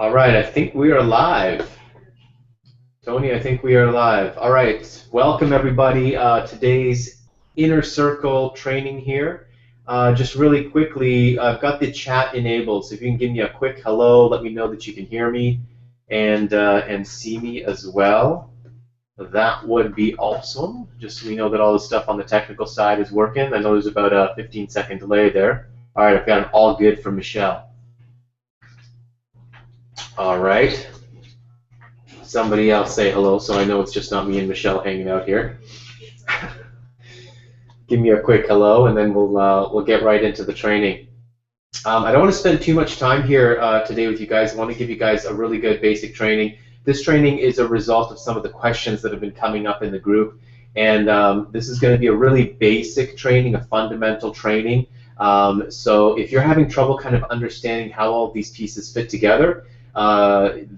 All right, I think we are live. Tony, I think we are live. All right, welcome everybody. Today's Inner Circle training here. Just really quickly, I've got the chat enabled, so if you can give me a quick hello, let me know that you can hear me and see me as well. That would be awesome, just so we know that all the stuff on the technical side is working. I know there's about a 15-second delay there. All right, I've got an all good from Michelle. All right. Somebody else say hello, so I know it's just not me and Michelle hanging out here. Give me a quick hello, and then we'll get right into the training. I don't want to spend too much time here today with you guys. I want to give you guys a really good basic training. This training is a result of some of the questions that have been coming up in the group, and this is going to be a really basic training, a fundamental training. So if you're having trouble kind of understanding how all these pieces fit together,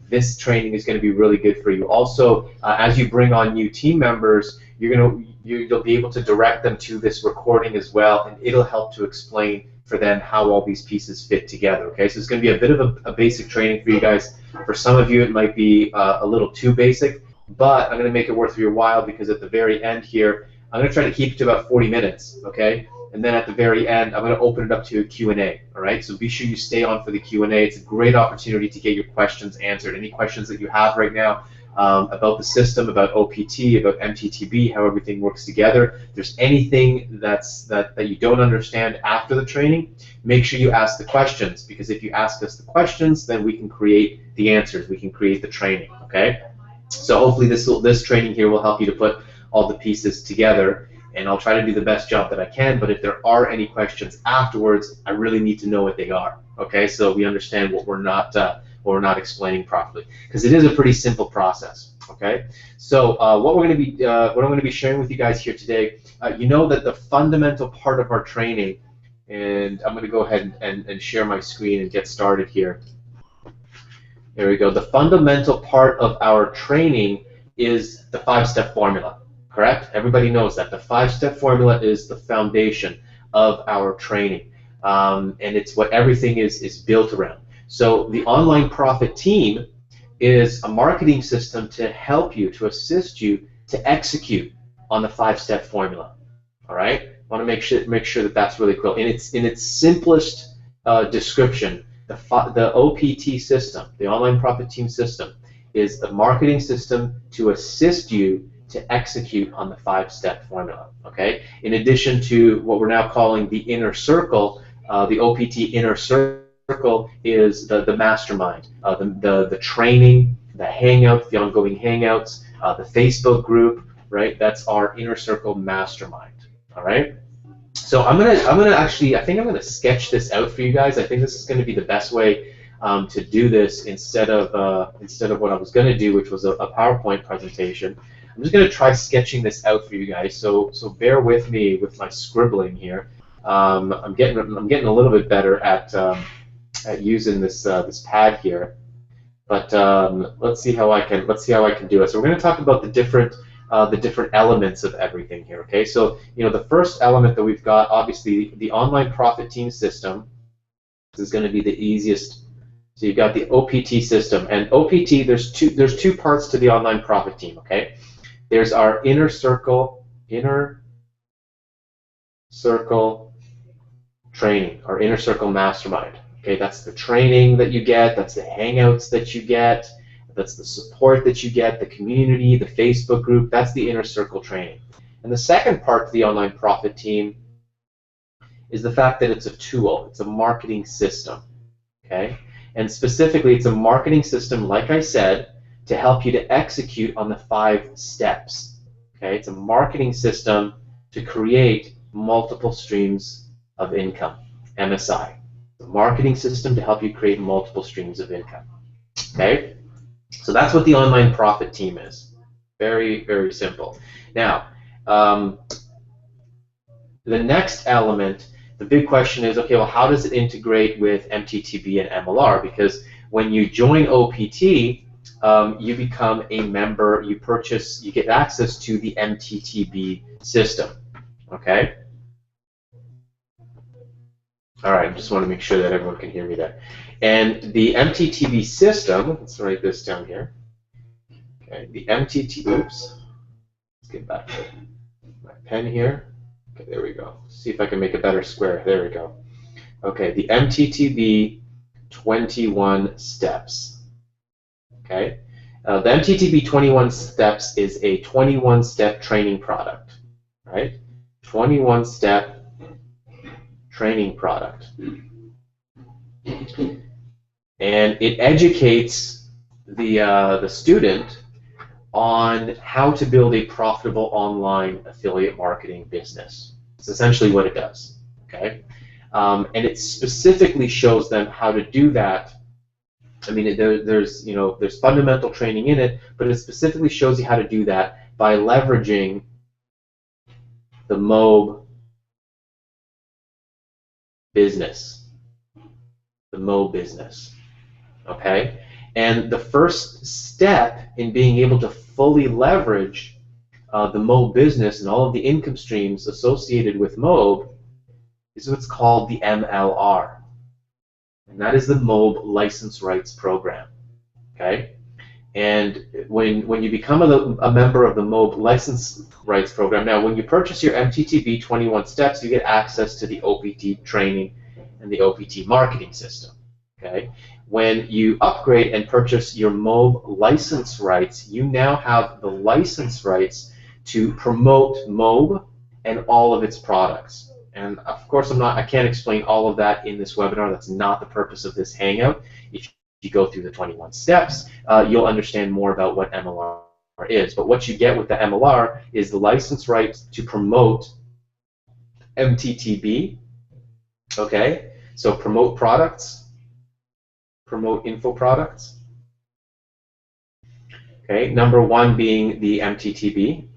this training is going to be really good for you. Also, as you bring on new team members, you'll be able to direct them to this recording as well, and it'll help to explain for them how all these pieces fit together. Okay, so it's going to be a bit of a basic training for you guys. For some of you, it might be a little too basic, but I'm going to make it worth your while, because at the very end here, I'm going to try to keep it to about 40 minutes. Okay. And then at the very end, I'm going to open it up to a Q&A, all right? So be sure you stay on for the Q&A. It's a great opportunity to get your questions answered. Any questions that you have right now about the system, about OPT, about MTTB, how everything works together, if there's anything that you don't understand after the training, make sure you ask the questions, because if you ask us the questions, then we can create the answers. We can create the training, okay? So hopefully this training here will help you to put all the pieces together, and I'll try to do the best job that I can, but if there are any questions afterwards, I really need to know what they are, okay? So we understand what we're not explaining properly, because it is a pretty simple process, okay? So what I'm going to be sharing with you guys here today, you know that the fundamental part of our training, and I'm going to go ahead and share my screen and get started here. There we go. The fundamental part of our training is the 5-step formula. Correct? Everybody knows that. The 5-step formula is the foundation of our training, and it's what everything is built around. So the Online Profit Team is a marketing system to help you, to assist you to execute on the 5-step formula. All right? I want to make sure that that's really cool. In its simplest description, the OPT system, the Online Profit Team system, is a marketing system to assist you to execute on the 5-step formula, okay? In addition to what we're now calling the Inner Circle, the OPT Inner Circle is the mastermind, the training, the hangouts, the ongoing hangouts, the Facebook group, right? That's our Inner Circle mastermind, all right? So I think I'm gonna sketch this out for you guys. I think this is gonna be the best way to do this instead of what I was gonna do, which was a PowerPoint presentation. I'm just going to try sketching this out for you guys, so bear with me with my scribbling here. I'm getting a little bit better at using this pad here, but let's see how I can do it. So we're going to talk about the different elements of everything here. Okay, so the first element that we've got, obviously, the Online Profit Team system. This is going to be the easiest. So you've got the OPT system, and OPT, there's two parts to the Online Profit Team. Okay. There's our Inner Circle training, our Inner Circle mastermind. Okay, that's the training that you get, that's the hangouts that you get, that's the support that you get, the community, the Facebook group, that's the Inner Circle training. And the second part to the Online Profit Team is the fact that it's a tool, it's a marketing system. Okay? And specifically, it's a marketing system, like I said, to help you to execute on the 5 steps. Okay, it's a marketing system to create multiple streams of income, MSI. The marketing system to help you create multiple streams of income. Okay, so that's what the Online Profit Team is. Very, very simple. Now, the next element, the big question is, okay, well, how does it integrate with MTTB and MLR? Because when you join OPT, you become a member, you purchase, you get access to the MTTB system, okay? All right, I just want to make sure that everyone can hear me there. And the MTTB system, let's write this down here. Okay, the MTTB, oops, let's get back to my pen here. Okay, there we go. See if I can make a better square. There we go. Okay, the MTTB 21 steps. Okay, the MTTB 21 steps is a 21-step training product, right? 21-step training product. And it educates the student on how to build a profitable online affiliate marketing business. It's essentially what it does, okay? And it specifically shows them how to do that. I mean, there's fundamental training in it, but it specifically shows you how to do that by leveraging the MOB business. The MOB business, okay? And the first step in being able to fully leverage the MOB business and all of the income streams associated with MOB is what's called the MLR. And that is the MOB License Rights Program, okay? And when you become a member of the MOB License Rights Program, now when you purchase your MTTB 21 steps, you get access to the OPT training and the OPT marketing system, okay? When you upgrade and purchase your MOB license rights, you now have the license rights to promote MOB and all of its products. And of course, I can't explain all of that in this webinar. That's not the purpose of this Hangout. If you go through the 21 steps, you'll understand more about what MLR is. But what you get with the MLR is the license rights to promote MTTB, okay? So promote products, promote info products. Okay, number one being the MTTB.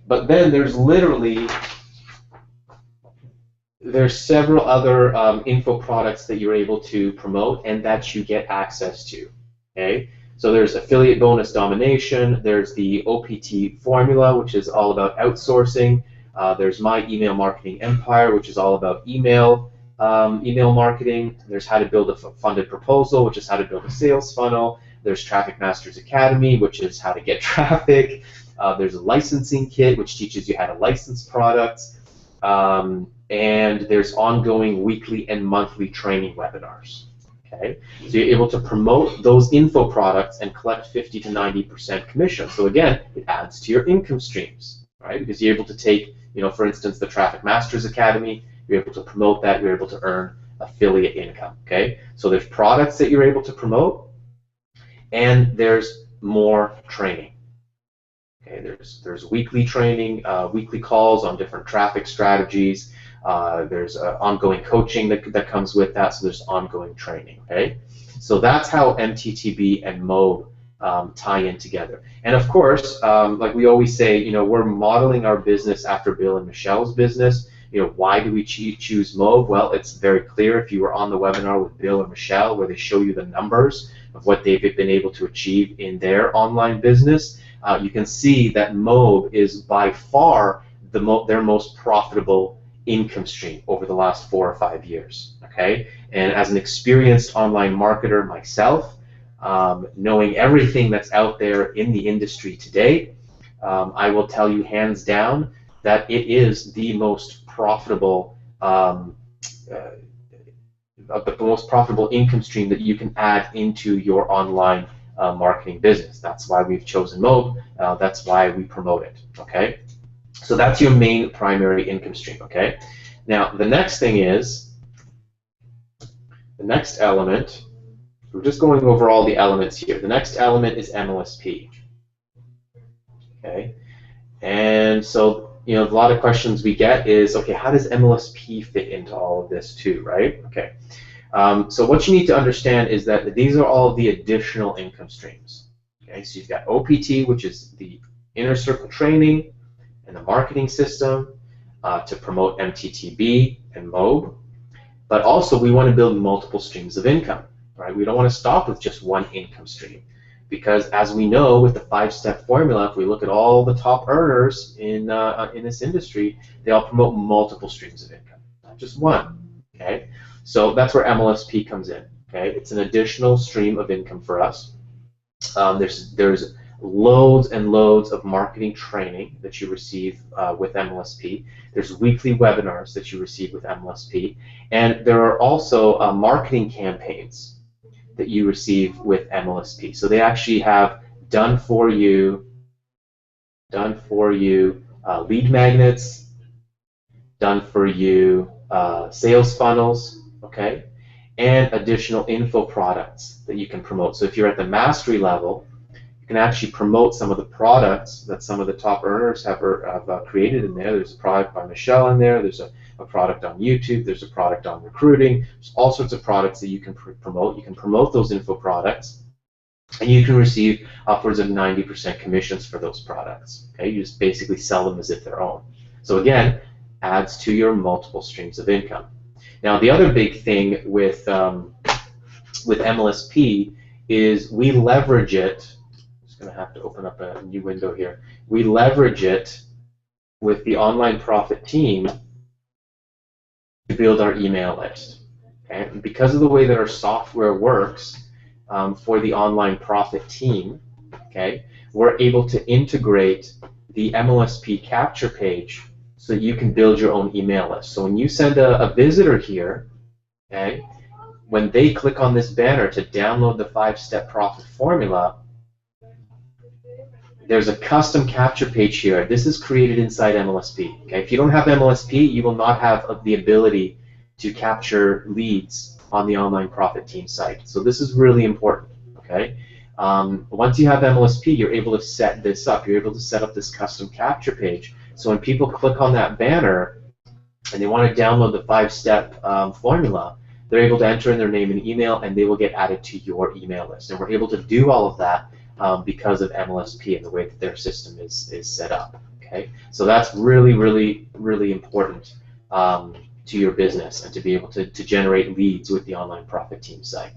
But then there's several other info products that you're able to promote and that you get access to. Okay, so there's affiliate bonus domination. There's the OPT formula, which is all about outsourcing. There's my email marketing empire, which is all about email marketing. There's how to build a funded proposal, which is how to build a sales funnel. There's Traffic Masters Academy, which is how to get traffic. There's a licensing kit, which teaches you how to license products. And there's ongoing weekly and monthly training webinars. Okay, so you're able to promote those info products and collect 50 to 90% commission. So again, it adds to your income streams, right? Because you're able to take, for instance, the Traffic Masters Academy. You're able to promote that. You're able to earn affiliate income. Okay, so there's products that you're able to promote, and there's more training. Okay, there's weekly training, weekly calls on different traffic strategies. There's ongoing coaching that comes with that, so there's ongoing training, okay? So that's how MTTB and MOB tie in together. And of course, like we always say, we're modeling our business after Bill and Michelle's business. Why do we choose MOB? Well, it's very clear if you were on the webinar with Bill or Michelle where they show you the numbers of what they've been able to achieve in their online business. You can see that MOB is by far their most profitable income stream over the last 4 or 5 years, okay? And as an experienced online marketer myself, knowing everything that's out there in the industry today, I will tell you hands down that it is the most profitable income stream that you can add into your online marketing business. That's why we've chosen MOB. That's why we promote it, okay? So that's your main primary income stream, okay? Now, the next thing is, the next element, we're just going over all the elements here. The next element is MLSP, okay? And so, a lot of questions we get is, okay, how does MLSP fit into all of this too, right? Okay. So what you need to understand is that these are all the additional income streams. Okay, so you've got OPT, which is the inner circle training and the marketing system to promote MTTB and MOB. But also we want to build multiple streams of income, right? We don't want to stop with just one income stream. Because as we know with the 5-step formula, if we look at all the top earners in this industry, they all promote multiple streams of income, not just one. Okay, so that's where MLSP comes in. Okay, it's an additional stream of income for us. There's loads and loads of marketing training that you receive with MLSP. There's weekly webinars that you receive with MLSP, and there are also marketing campaigns that you receive with MLSP. So they actually have done for you lead magnets, done for you sales funnels, okay, and additional info products that you can promote. So if you're at the mastery level, you can actually promote some of the products that some of the top earners have created in there. There's a product by Michelle in there. There's a product on YouTube. There's a product on recruiting. There's all sorts of products that you can promote. You can promote those info products, and you can receive upwards of 90% commissions for those products. Okay, you just basically sell them as if they're own. So again, adds to your multiple streams of income. Now, the other big thing with MLSP is we leverage it. I'm just going to have to open up a new window here. We leverage it with the Online Profit team to build our email list. Okay? And because of the way that our software works for the Online Profit team, okay, we're able to integrate the MLSP capture page so that you can build your own email list. So when you send a visitor here, okay, when they click on this banner to download the 5-step profit formula, there's a custom capture page here. This is created inside MLSP. Okay? If you don't have MLSP, you will not have the ability to capture leads on the Online Profit team site. So this is really important. Okay? Once you have MLSP, you're able to set this up. You're able to set up this custom capture page. So when people click on that banner and they want to download the 5-step formula, they're able to enter in their name and email, and they will get added to your email list. And we're able to do all of that because of MLSP and the way that their system is set up. Okay, so that's really, really, really important to your business and to be able to generate leads with the Online Profit team site.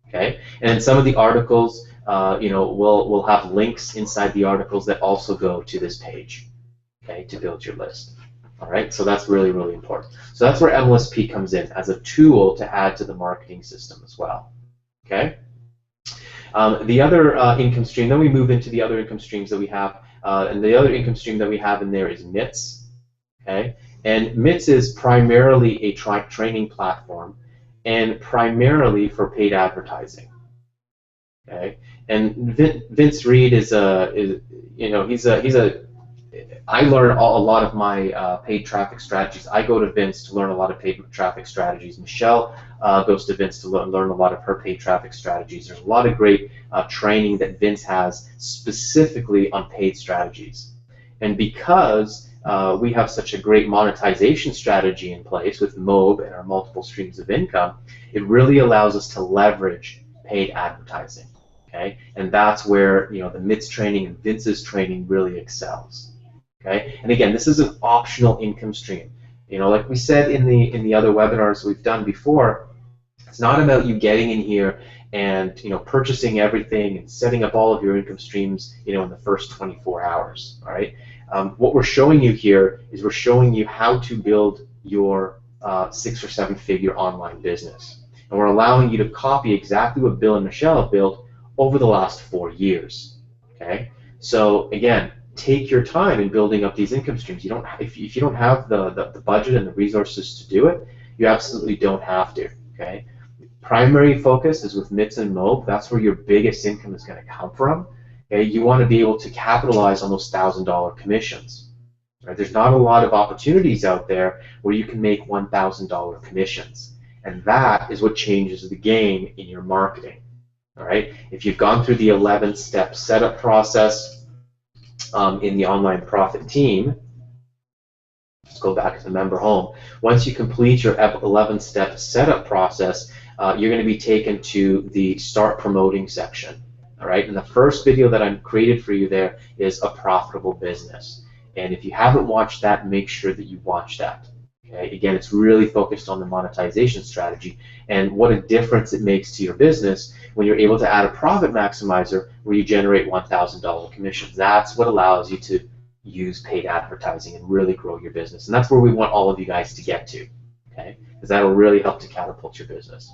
Okay, and some of the articles, we'll have links inside the articles that also go to this page. Okay, to build your list. All right, so that's really, really important. So that's where MLSP comes in as a tool to add to the marketing system as well. Okay. The other income stream, then we move into the other income streams that we have, and the other income stream that we have in there is MITS. Okay, and MITS is primarily a training platform, and primarily for paid advertising. Okay, and Vince Reed is I learn a lot of my paid traffic strategies. I go to Vince to learn a lot of paid traffic strategies. Michelle goes to Vince to learn a lot of her paid traffic strategies. There's a lot of great training that Vince has specifically on paid strategies. And because we have such a great monetization strategy in place with Mob and our multiple streams of income, it really allows us to leverage paid advertising. Okay? And that's where the MITS training and Vince's training really excels. Okay, and again, this is an optional income stream. Like we said in the other webinars we've done before, it's not about you getting in here and purchasing everything and setting up all of your income streams in the first 24 hours. All right, what we're showing you here is we're showing you how to build your 6 or 7 figure online business, and we're allowing you to copy exactly what Bill and Michelle have built over the last 4 years. Okay, so again, take your time in building up these income streams. If you don't have the budget and the resources to do it, you absolutely don't have to. Okay, primary focus is with MITS and Mob. That's where your biggest income is going to come from. Okay, you want to be able to capitalize on those $1,000 commissions. Right? There's not a lot of opportunities out there where you can make $1,000 commissions, and that is what changes the game in your marketing. All right, if you've gone through the 11-step setup process in the Online Profit team, let's go back to the member home. Once you complete your 11-step setup process, you're going to be taken to the Start Promoting section. All right, and the first video that I've created for you there is a profitable business. And if you haven't watched that, make sure that you watch that. Okay? Again, it's really focused on the monetization strategy and what a difference it makes to your business when you're able to add a profit maximizer where you generate $1,000 commissions. That's what allows you to use paid advertising and really grow your business. And that's where we want all of you guys to get to, okay? Because that'll really help to catapult your business.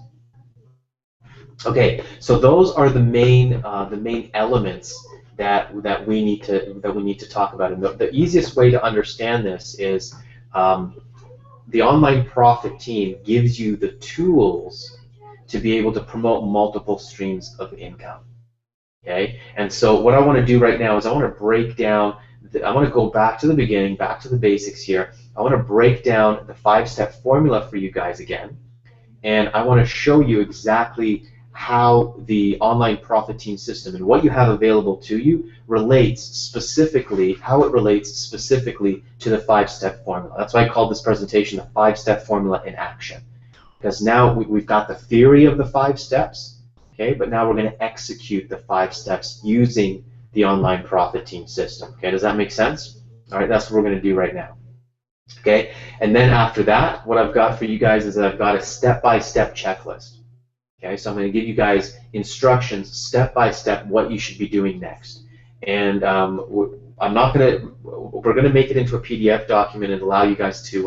Okay, so those are the main elements that we need to talk about. And the easiest way to understand this is the online profit team gives you the tools to be able to promote multiple streams of income. Okay, and so what I want to do right now is I want to break down. I want to go back to the beginning, back to the basics here. I want to break down the 5-step formula for you guys again, and I want to show you exactly how the online profit team system and what you have available to you relates specifically, how it relates specifically to the 5-step formula. That's why I called this presentation the 5-step formula in action. Because now we've got the theory of the 5 steps, okay, but now we're going to execute the 5 steps using the online profit team system. Okay, does that make sense? All right, that's what we're going to do right now. Okay, and then after that, what I've got for you guys is I've got a step-by-step checklist. Okay, so I'm going to give you guys instructions step by step what you should be doing next. And we're going to make it into a PDF document and allow you guys to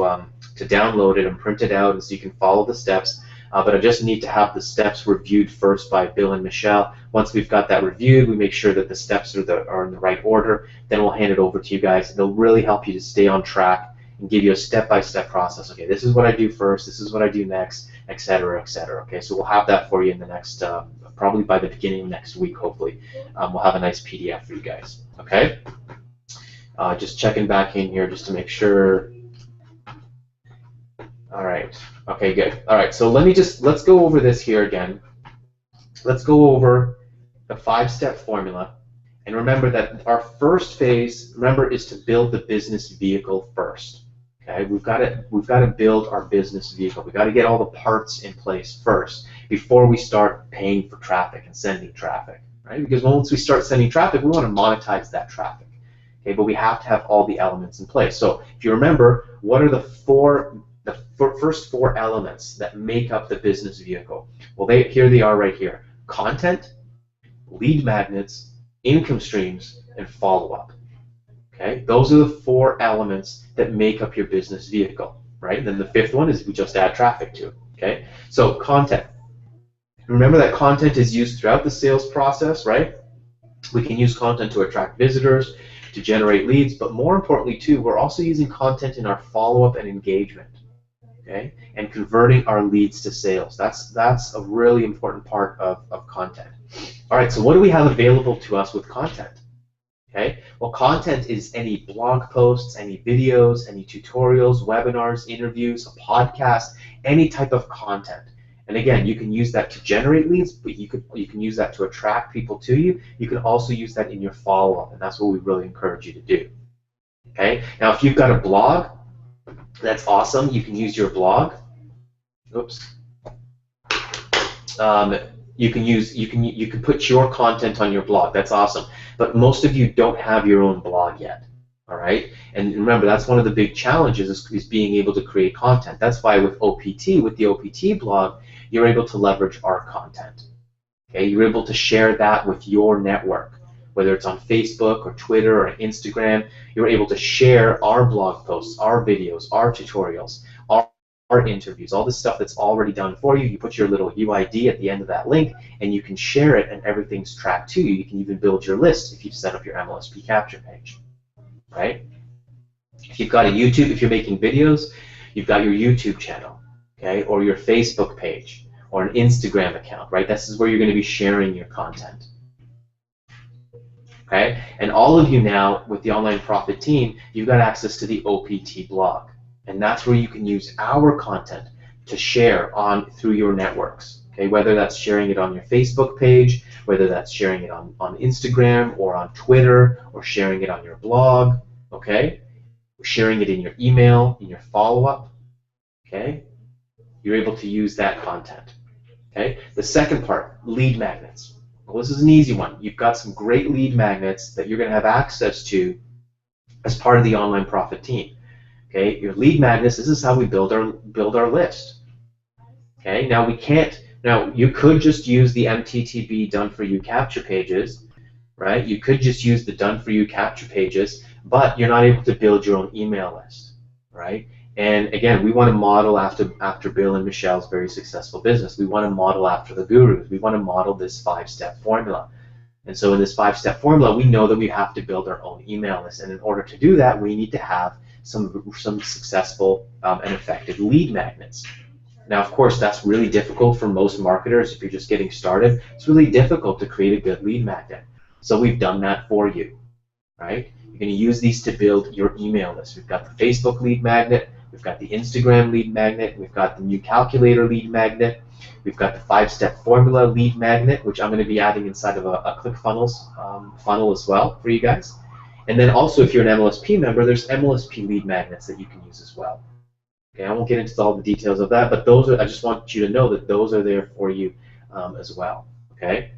download it and print it out, and so you can follow the steps. But I just need to have the steps reviewed first by Bill and Michelle. Once we've got that reviewed, we make sure that the steps are in the right order. Then we'll hand it over to you guys. They'll really help you to stay on track and give you a step-by-step process. Okay, this is what I do first, this is what I do next, etc., etc. Okay, so we'll have that for you in the next, probably by the beginning of next week, hopefully. We'll have a nice PDF for you guys. Okay, just checking back in here just to make sure. All right. Okay, good. All right. So let's go over this here again. Let's go over the 5-step formula, and remember that our first phase, remember, is to build the business vehicle first. Okay, we've got to build our business vehicle. We've got to get all the parts in place first before we start paying for traffic and sending traffic, right? Because once we start sending traffic, we want to monetize that traffic. Okay, but we have to have all the elements in place. So if you remember, what are the first 4 elements that make up the business vehicle? Well, here they are right here: content, lead magnets, income streams, and follow-up. Okay, those are the 4 elements that make up your business vehicle, right? And then the 5th one is we just add traffic to. Okay, so content. Remember that content is used throughout the sales process, right? We can use content to attract visitors, to generate leads, but more importantly too, we're also using content in our follow-up and engagement. Okay, and converting our leads to sales. That's a really important part of content. All right, so what do we have available to us with content? Okay, well, content is any blog posts, any videos, any tutorials, webinars, interviews, a podcast, any type of content. And again, you can use that to generate leads, but you can use that to attract people to you. You can also use that in your follow-up, and that's what we really encourage you to do. Okay, now if you've got a blog, that's awesome. You can use your blog. Oops. You can put your content on your blog. That's awesome. But most of you don't have your own blog yet. All right. And remember, that's one of the big challenges is being able to create content. That's why with the OPT blog, you're able to leverage our content. Okay. You're able to share that with your network, whether it's on Facebook or Twitter or Instagram. You're able to share our blog posts, our videos, our tutorials, our interviews, all this stuff that's already done for you. You put your little UID at the end of that link, and you can share it, and everything's tracked to you. You can even build your list if you set up your MLSP capture page, right? If you've got a YouTube, if you're making videos, you've got your YouTube channel, okay, or your Facebook page, or an Instagram account, right? This is where you're going to be sharing your content. Okay, and all of you now with the Online Profit team, you've got access to the OPT blog, and that's where you can use our content to share through your networks. Okay, whether that's sharing it on your Facebook page, whether that's sharing it on Instagram or on Twitter, or sharing it on your blog. Okay, sharing it in your email, in your follow-up. Okay, you're able to use that content. Okay, the second part, lead magnets. Well, this is an easy one. You've got some great lead magnets that you're going to have access to as part of the Online Profit team. Okay, your lead magnets. This is how we build our list. Okay, now we can't. Now you could just use the MTTB done for you capture pages, right? You could just use the done for you capture pages, but you're not able to build your own email list, right? And again, we want to model after Bill and Michelle's very successful business. We want to model after the gurus. We want to model this 5-step formula. And so in this 5-step formula, we know that we have to build our own email list. And in order to do that, we need to have some successful and effective lead magnets. Now, of course, that's really difficult for most marketers. If you're just getting started, it's really difficult to create a good lead magnet. So we've done that for you, right? You're going to use these to build your email list. We've got the Facebook lead magnet, we've got the Instagram lead magnet, we've got the new calculator lead magnet, we've got the 5-step formula lead magnet, which I'm going to be adding inside of a ClickFunnels funnel as well for you guys. And then also, if you're an MLSP member, there's MLSP lead magnets that you can use as well. Okay, I won't get into all the details of that, but those are, I just want you to know that those are there for you as well. Okay.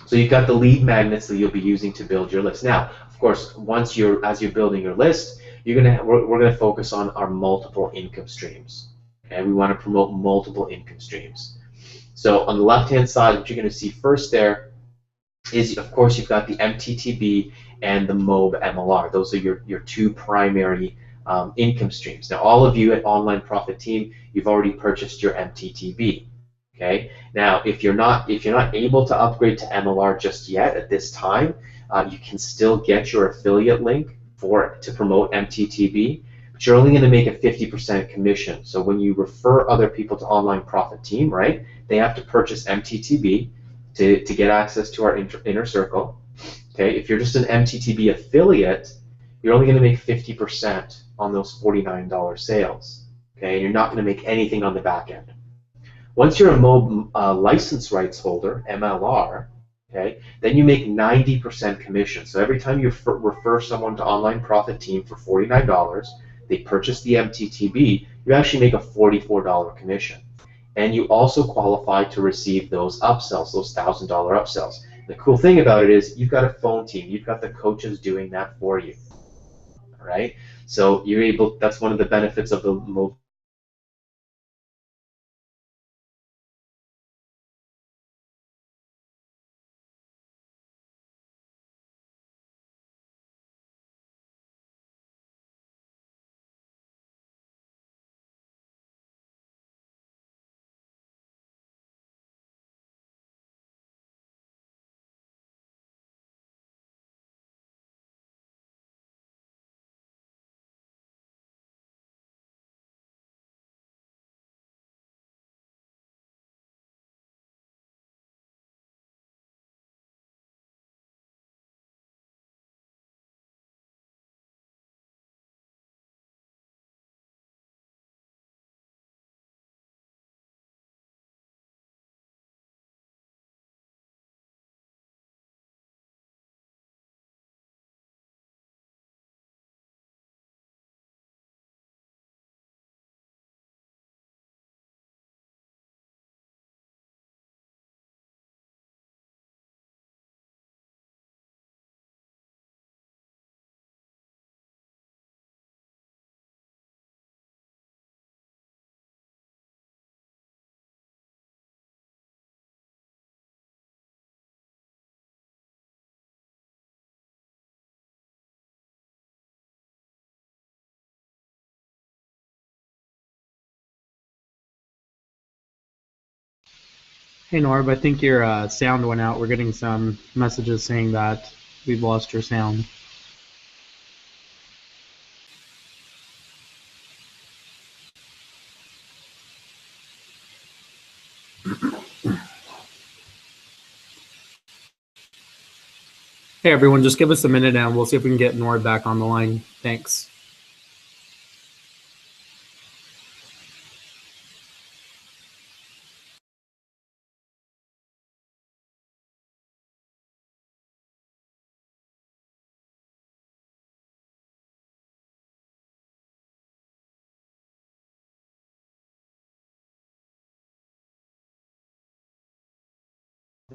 So you've got the lead magnets that you'll be using to build your list. Now, of course, as you're building your list, we're gonna focus on our multiple income streams. Okay, we want to promote multiple income streams. So on the left-hand side, what you're going to see first there is, of course, you've got the MTTB and the MOB MLR. Those are your two primary income streams. Now, all of you at Online Profit Team, you've already purchased your MTTB. Okay. Now, if you're not able to upgrade to MLR just yet at this time, you can still get your affiliate link to promote MTTB, but you're only going to make a 50% commission. So when you refer other people to Online Profit Team, right, they have to purchase MTTB to get access to our inner circle. Okay. If you're just an MTTB affiliate, you're only going to make 50% on those $49 sales. Okay, and you're not going to make anything on the back end. Once you're a MOB license rights holder, MLR, okay, then you make 90% commission. So every time you refer someone to Online Profit Team for $49, they purchase the MTTB, you actually make a $44 commission. And you also qualify to receive those upsells, those $1,000 upsells. The cool thing about it is you've got a phone team, you've got the coaches doing that for you. All right, so you're able. That's one of the benefits of the MOB. Hey Norb, I think your sound went out. We're getting some messages saying that we've lost your sound. Hey everyone, just give us a minute and we'll see if we can get Norb back on the line. Thanks.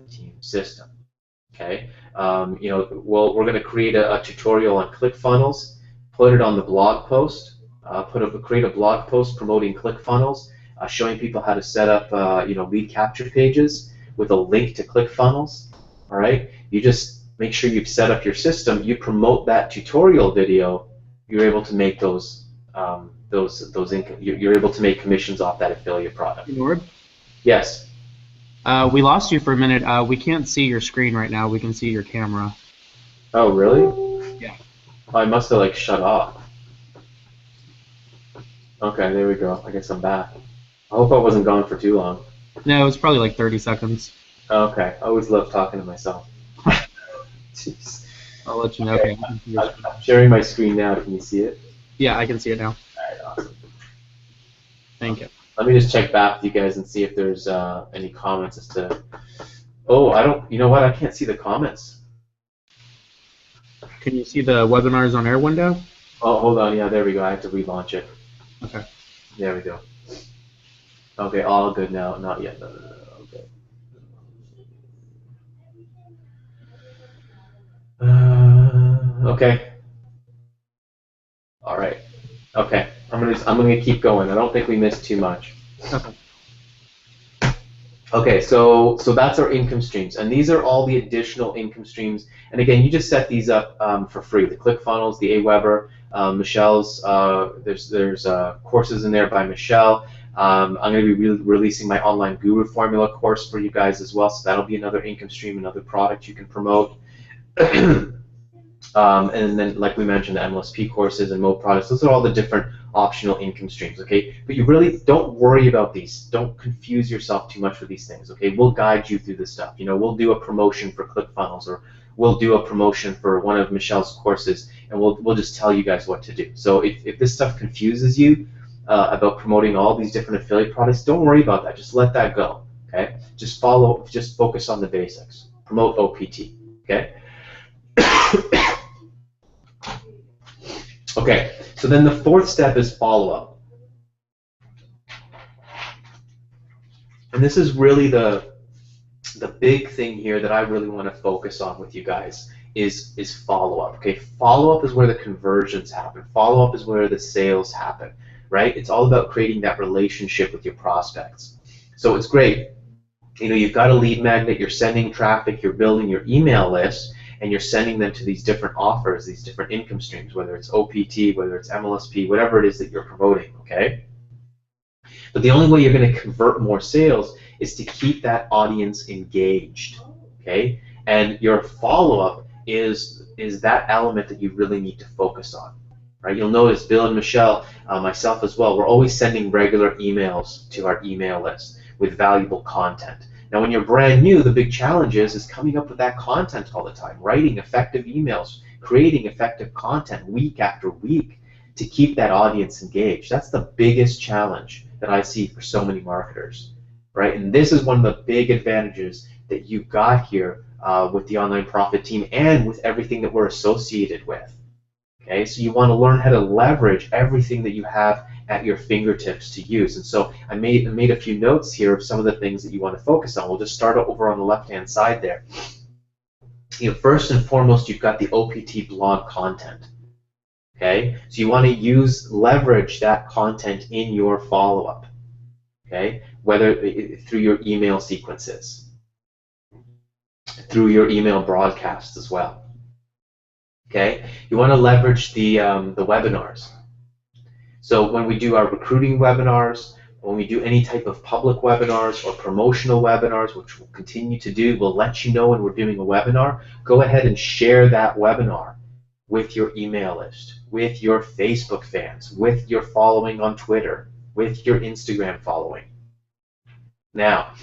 Team system. Okay, we're going to create a tutorial on ClickFunnels, put it on the blog post, create a blog post promoting ClickFunnels, showing people how to set up lead capture pages with a link to ClickFunnels. All right, you just make sure you've set up your system. You promote that tutorial video. You're able to make you're able to make commissions off that affiliate product. Nord? Yes. We lost you for a minute. We can't see your screen right now. We can see your camera. Oh, really? Yeah. I must have like shut off. Okay, there we go. I guess I'm back. I hope I wasn't gone for too long. No, it was probably like 30 seconds. Okay, I always love talking to myself. Jeez. I'll let you know. Okay. I'm sharing my screen now. Can you see it? Yeah, I can see it now. Alright, awesome. Thank you. Let me just check back with you guys and see if there's any comments as to. Oh, I don't. You know what? I can't see the comments. Can you see the webinars on air window? Oh, hold on. Yeah, there we go. I have to relaunch it. Okay. There we go. Okay, all good now. Not yet. No. Okay. Okay. All right. Okay. I'm gonna keep going. I don't think we missed too much. Okay. Okay, so that's our income streams, and these are all the additional income streams. And again, you just set these up for free. The ClickFunnels, the Aweber, Michelle's. There's courses in there by Michelle. I'm going to be releasing my online Guru Formula course for you guys as well, so that'll be another income stream, another product you can promote. And then, like we mentioned, the MLSP courses and Mo products. Those are all the different optional income streams, okay? But you really don't worry about these. Don't confuse yourself too much with these things, okay? We'll guide you through this stuff. We'll do a promotion for ClickFunnels, or we'll do a promotion for one of Michelle's courses, and we'll just tell you guys what to do. So if this stuff confuses you about promoting all these different affiliate products, don't worry about that. Just let that go, okay? Just focus on the basics. Promote OPT, okay? Okay, so then the fourth step is follow-up. And this is really the big thing here that I really want to focus on with you guys is follow-up. Okay, follow-up is where the conversions happen. Follow-up is where the sales happen, right? It's all about creating that relationship with your prospects. So it's great. You've got a lead magnet, you're sending traffic, you're building your email list, and you're sending them to these different offers, these different income streams, whether it's OPT, whether it's MLSP, whatever it is that you're promoting, okay? But the only way you're going to convert more sales is to keep that audience engaged, okay? And your follow-up is that element that you really need to focus on, right? You'll notice Bill and Michelle, myself as well, we're always sending regular emails to our email list with valuable content. Now, when you're brand new, the big challenge is coming up with that content all the time, writing effective emails, creating effective content week after week to keep that audience engaged. That's the biggest challenge that I see for so many marketers, right? And this is one of the big advantages that you've got here with the Online Profit team and with everything that we're associated with. Okay, so you want to learn how to leverage everything that you have at your fingertips to use. And so I made a few notes here of some of the things that you want to focus on. We'll just start over on the left-hand side there. First and foremost, you've got the OPT blog content. Okay, so you want to leverage that content in your follow-up. Okay, whether through your email sequences, through your email broadcasts as well. Okay, you want to leverage the webinars. So when we do our recruiting webinars, when we do any type of public webinars or promotional webinars, which we'll continue to do, we'll let you know when we're doing a webinar. Go ahead and share that webinar with your email list, with your Facebook fans, with your following on Twitter, with your Instagram following. Now,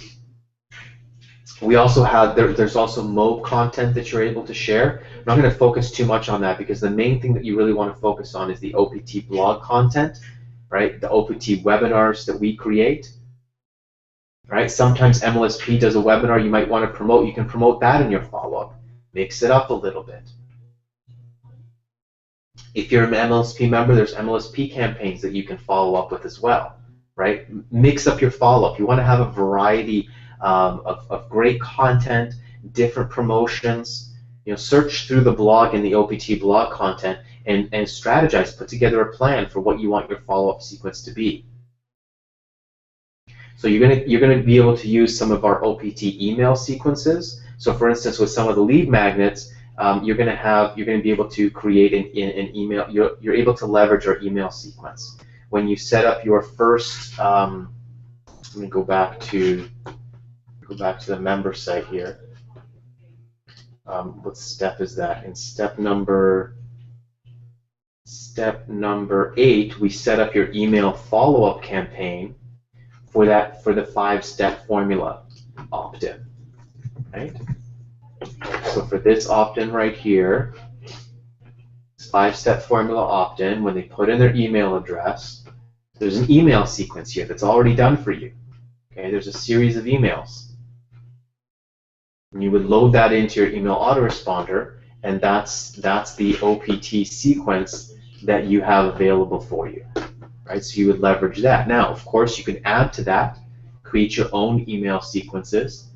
we also have, there's also MOB content that you're able to share. I'm not going to focus too much on that because the main thing that you really want to focus on is the OPT blog content, right? The OPT webinars that we create, right? Sometimes MLSP does a webinar you might want to promote. You can promote that in your follow-up. Mix it up a little bit. If you're an MLSP member, there's MLSP campaigns that you can follow up with as well, right? Mix up your follow-up. You want to have a variety of great content, different promotions. You know, search through the blog and the OPT blog content and strategize, put together a plan for what you want your follow-up sequence to be. So you're gonna be able to use some of our OPT email sequences. So for instance, with some of the lead magnets, you're gonna be able to create an email. You're able to leverage our email sequence when you set up your first. Let me go back to the member site here. What step is that? In step number 8, we set up your email follow-up campaign for the 5-step formula opt-in, right? So for this opt-in right here, this 5-step formula opt-in, when they put in their email address, there's an email sequence here that's already done for you. Okay, there's a series of emails. And you would load that into your email autoresponder, and that's the OPT sequence that you have available for you. Right, so you would leverage that. Now, of course, you can add to that, create your own email sequences,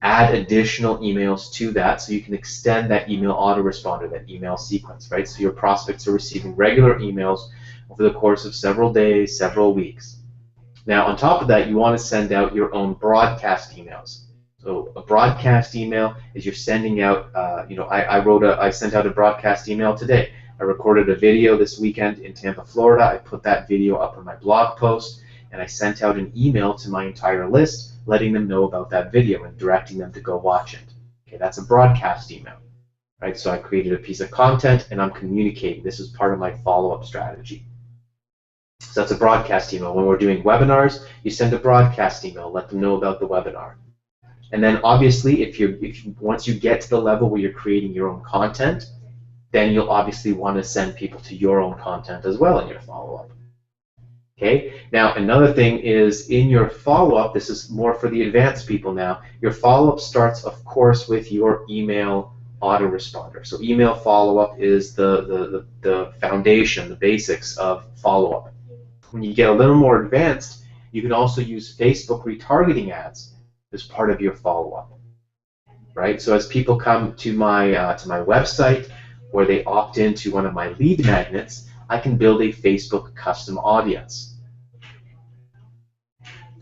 add additional emails to that, so you can extend that email autoresponder, that email sequence, right? So your prospects are receiving regular emails over the course of several days, several weeks. Now, on top of that, you want to send out your own broadcast emails. So a broadcast email is you're sending out, I sent out a broadcast email today. I recorded a video this weekend in Tampa, Florida. I put that video up on my blog post, and I sent out an email to my entire list letting them know about that video and directing them to go watch it. Okay, that's a broadcast email, right? So I created a piece of content, and I'm communicating. This is part of my follow-up strategy. So that's a broadcast email. When we're doing webinars, you send a broadcast email, let them know about the webinar. And then obviously, once you get to the level where you're creating your own content, then you'll obviously want to send people to your own content as well in your follow-up. Okay. Now, another thing is in your follow-up, this is more for the advanced people now, your follow-up starts, of course, with your email autoresponder. So email follow-up is the foundation, the basics of follow-up. When you get a little more advanced, you can also use Facebook retargeting ads as part of your follow-up. Right? So as people come to my website, where they opt into one of my lead magnets, I can build a Facebook custom audience.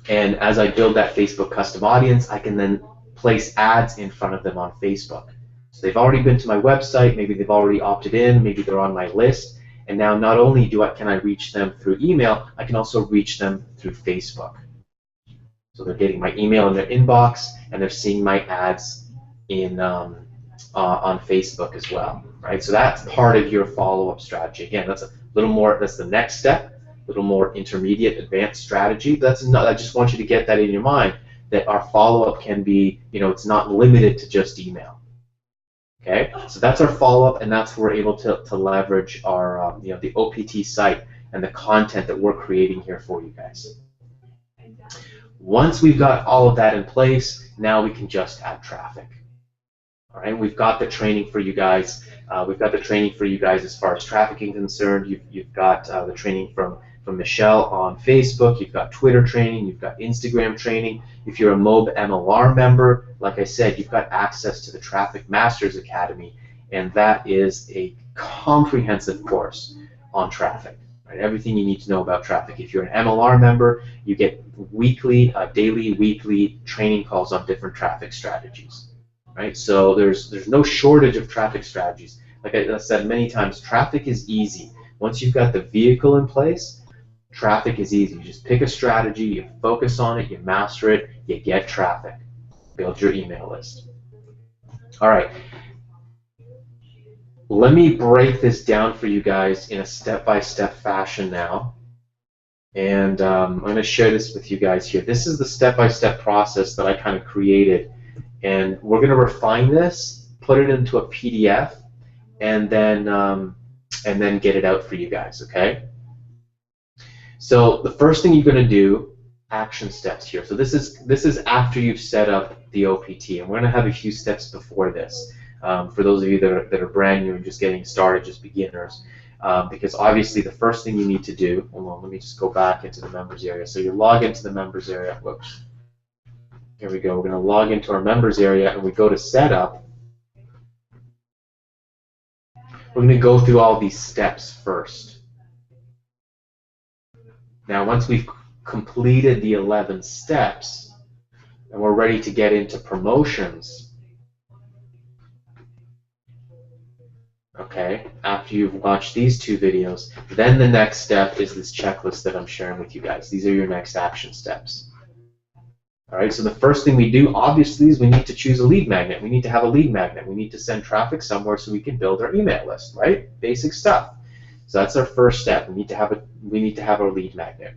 And as I build that Facebook custom audience, I can then place ads in front of them on Facebook. So they've already been to my website, maybe they've already opted in, maybe they're on my list, and now not only can I reach them through email, I can also reach them through Facebook. So they're getting my email in their inbox, and they're seeing my ads on Facebook as well, right? So that's part of your follow-up strategy. Again, that's a little more. That's the next step, a little more intermediate, advanced strategy. But that's not. I just want you to get that in your mind that our follow-up can be, it's not limited to just email. Okay, so that's our follow-up, and that's where we're able to leverage our, the OPT site and the content that we're creating here for you guys. Once we've got all of that in place, now we can just add traffic. All right, we've got the training for you guys. We've got the training for you guys as far as trafficking is concerned. You've got the training from Michelle on Facebook. You've got Twitter training. You've got Instagram training. If you're a MOB MLR member, like I said, you've got access to the Traffic Masters Academy, and that is a comprehensive course on traffic. Right? Everything you need to know about traffic. If you're an MLR member, you get daily, weekly training calls on different traffic strategies. Right? So there's no shortage of traffic strategies. Like I said many times, traffic is easy. Once you've got the vehicle in place, traffic is easy. You just pick a strategy, you focus on it, you master it, you get traffic. Build your email list. All right. Let me break this down for you guys in a step-by-step fashion now. And I'm going to share this with you guys here. This is the step-by-step process that I kind of created. And we're going to refine this, put it into a PDF, and then get it out for you guys, okay? So the first thing you're going to do, action steps here. So this is after you've set up the OPT, and we're going to have a few steps before this for those of you that are brand new and just getting started, just beginners. Because obviously the first thing you need to do, hold on, let me just go back into the members area. So you log into the members area, whoops. Here we go. We're going to log into our members area and we go to setup. We're going to go through all these steps first. Now, once we've completed the 11 steps and we're ready to get into promotions, okay, after you've watched these 2 videos, then the next step is this checklist that I'm sharing with you guys. These are your next action steps. All right, so the first thing we do, obviously, is we need to choose a lead magnet. We need to have a lead magnet. We need to send traffic somewhere so we can build our email list, right? Basic stuff. So that's our first step. We need to have our lead magnet.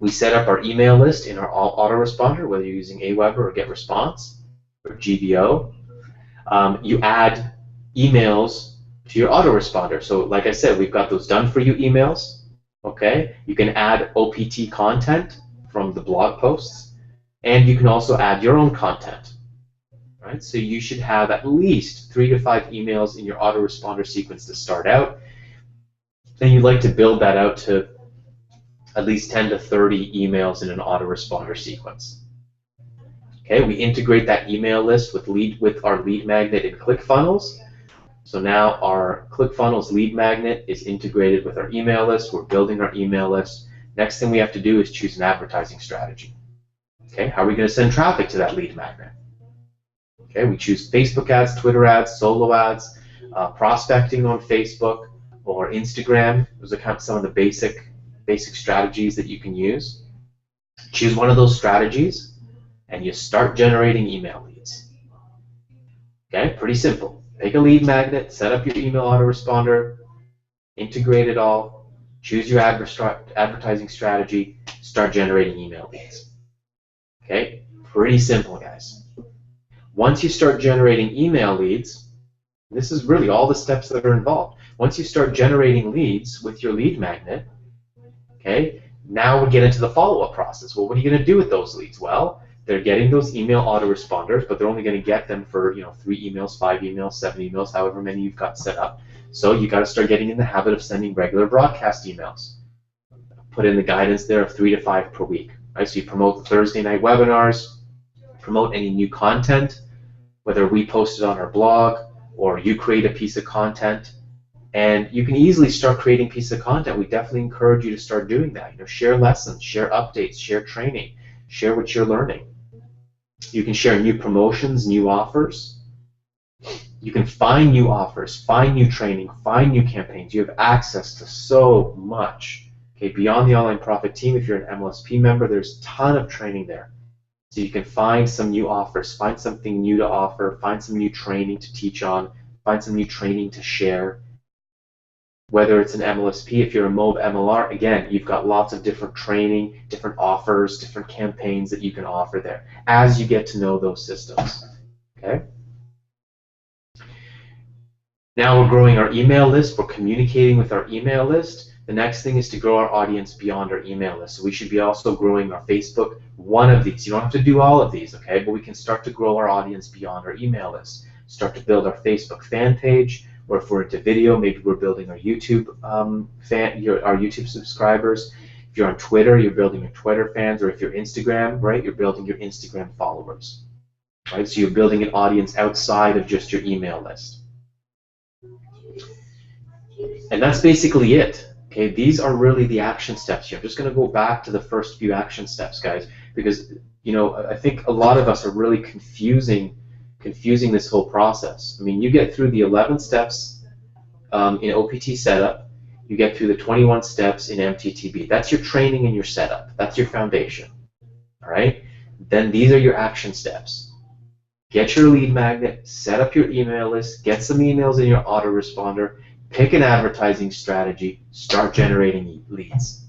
We set up our email list in our autoresponder, whether you're using Aweber or GetResponse or GBO. You add emails to your autoresponder. So like I said, we've got those done for you emails. Okay, you can add OPT content from the blog posts. And you can also add your own content, right? So you should have at least 3 to 5 emails in your autoresponder sequence to start out. Then you'd like to build that out to at least 10 to 30 emails in an autoresponder sequence. Okay, we integrate that email list with our lead magnet in ClickFunnels. So now our ClickFunnels lead magnet is integrated with our email list. We're building our email list. Next thing we have to do is choose an advertising strategy. Okay, how are we going to send traffic to that lead magnet? Okay, we choose Facebook ads, Twitter ads, solo ads, prospecting on Facebook or Instagram. Those are kind of some of the basic strategies that you can use. Choose one of those strategies and you start generating email leads. Okay, pretty simple. Make a lead magnet, set up your email autoresponder, integrate it all, choose your advertising strategy, start generating email leads. Okay, pretty simple, guys. Once you start generating email leads, this is really all the steps that are involved. Once you start generating leads with your lead magnet, okay, now we get into the follow-up process. Well, what are you going to do with those leads? Well, they're getting those email autoresponders, but they're only going to get them for 3 emails, 5 emails, 7 emails, however many you've got set up. So you got to start getting in the habit of sending regular broadcast emails. Put in the guidance there of 3 to 5 per week. Right, so you promote the Thursday night webinars, promote any new content, whether we post it on our blog or you create a piece of content, and you can easily start creating pieces of content. We definitely encourage you to start doing that. Share lessons, share updates, share training, share what you're learning. You can share new promotions, new offers. You can find new offers, find new training, find new campaigns. You have access to so much. Okay, beyond the Online Profit team, if you're an MLSP member, there's a ton of training there. So you can find some new offers, find something new to offer, find some new training to teach on, find some new training to share. Whether it's an MLSP, if you're a MOB MLR, again, you've got lots of different training, different offers, different campaigns that you can offer there as you get to know those systems. Okay? Now we're growing our email list, we're communicating with our email list. The next thing is to grow our audience beyond our email list. So we should be also growing our Facebook, one of these. You don't have to do all of these, okay? But we can start to grow our audience beyond our email list. Start to build our Facebook fan page, or if we're into video, maybe we're building our YouTube our YouTube subscribers. If you're on Twitter, you're building your Twitter fans, or if you're Instagram, right, you're building your Instagram followers. Right? So you're building an audience outside of just your email list. And that's basically it. Okay, these are really the action steps here. I'm just going to go back to the first few action steps, guys, because I think a lot of us are really confusing this whole process. I mean, you get through the 11 steps in OPT setup, you get through the 21 steps in MTTB. That's your training and your setup. That's your foundation. All right. Then these are your action steps. Get your lead magnet, set up your email list, get some emails in your autoresponder. Pick an advertising strategy, start generating leads.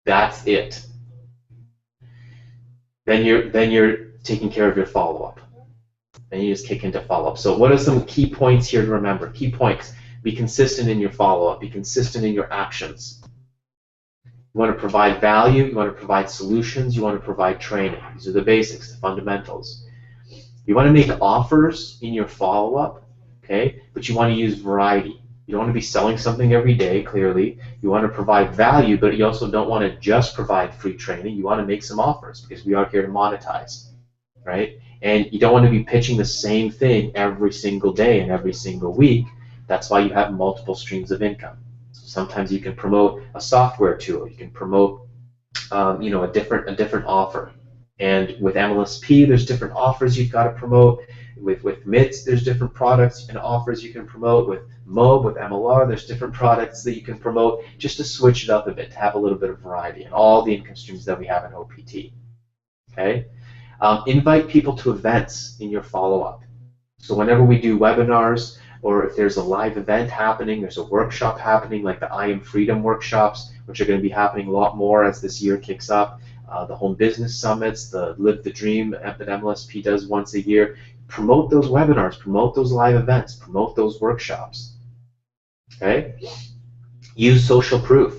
That's it. Then you're taking care of your follow-up. Then you just kick into follow-up. So what are some key points here to remember? Key points. Be consistent in your follow-up. Be consistent in your actions. You want to provide value. You want to provide solutions. You want to provide training. These are the basics, the fundamentals. You want to make offers in your follow-up. Okay, but you want to use variety. You don't want to be selling something every day, clearly. You want to provide value, but you also don't want to just provide free training. You want to make some offers because we are here to monetize, right? And you don't want to be pitching the same thing every single day and every single week. That's why you have multiple streams of income. So sometimes you can promote a software tool. You can promote, a different offer. And with MLSP, there's different offers you've got to promote. With MITS, there's different products and offers you can promote. With MOB, with MLR, there's different products that you can promote just to switch it up a bit, to have a little bit of variety in all the income streams that we have in OPT. Okay? Invite people to events in your follow-up. So whenever we do webinars, or if there's a live event happening, there's a workshop happening, like the I Am Freedom workshops, which are going to be happening a lot more as this year kicks up, the Home Business Summits, the Live the Dream that MLSP does once a year. Promote those webinars, promote those live events, promote those workshops. Okay? Use social proof.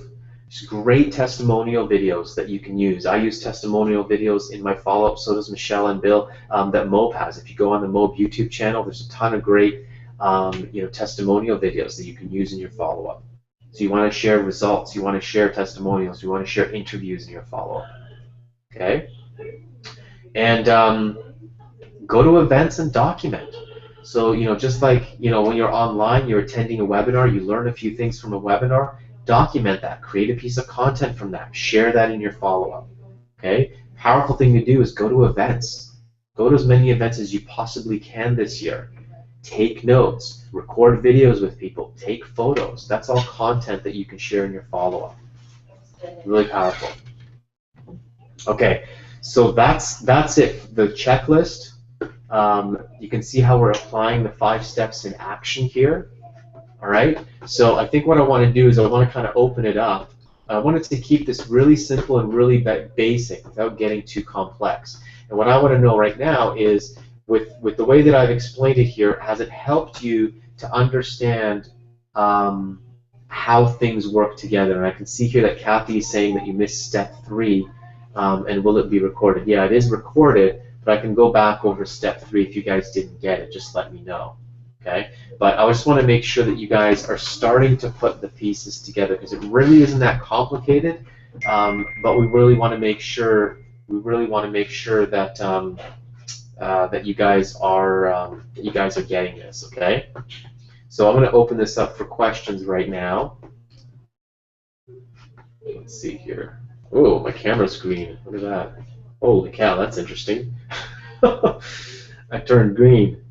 There's great testimonial videos that you can use. I use testimonial videos in my follow-up, so does Michelle and Bill, that MOB has. If you go on the MOB YouTube channel, there's a ton of great testimonial videos that you can use in your follow-up. So you want to share results, you want to share testimonials, you want to share interviews in your follow-up. Okay? And go to events and document. So, just like, when you're online, you're attending a webinar, you learn a few things from a webinar, document that, create a piece of content from that, share that in your follow-up. Okay? Powerful thing to do is go to events. Go to as many events as you possibly can this year. Take notes, record videos with people, take photos. That's all content that you can share in your follow-up. Really powerful. Okay, so that's it. The checklist. You can see how we're applying the 5 steps in action here. All right. So I think what I want to do is I want to kind of open it up. I wanted to keep this really simple and really basic without getting too complex. And what I want to know right now is, with the way that I've explained it here, has it helped you to understand how things work together? And I can see here that Kathy is saying that you missed step 3, and will it be recorded? Yeah, it is recorded, but I can go back over step 3 if you guys didn't get it. Just let me know. Okay? But I just want to make sure that you guys are starting to put the pieces together, because it really isn't that complicated. But we really want to make sure that that you guys are getting this. Okay? So I'm going to open this up for questions right now. Let's see here. Oh, my camera's green. Look at that. Holy cow, that's interesting. I turned green.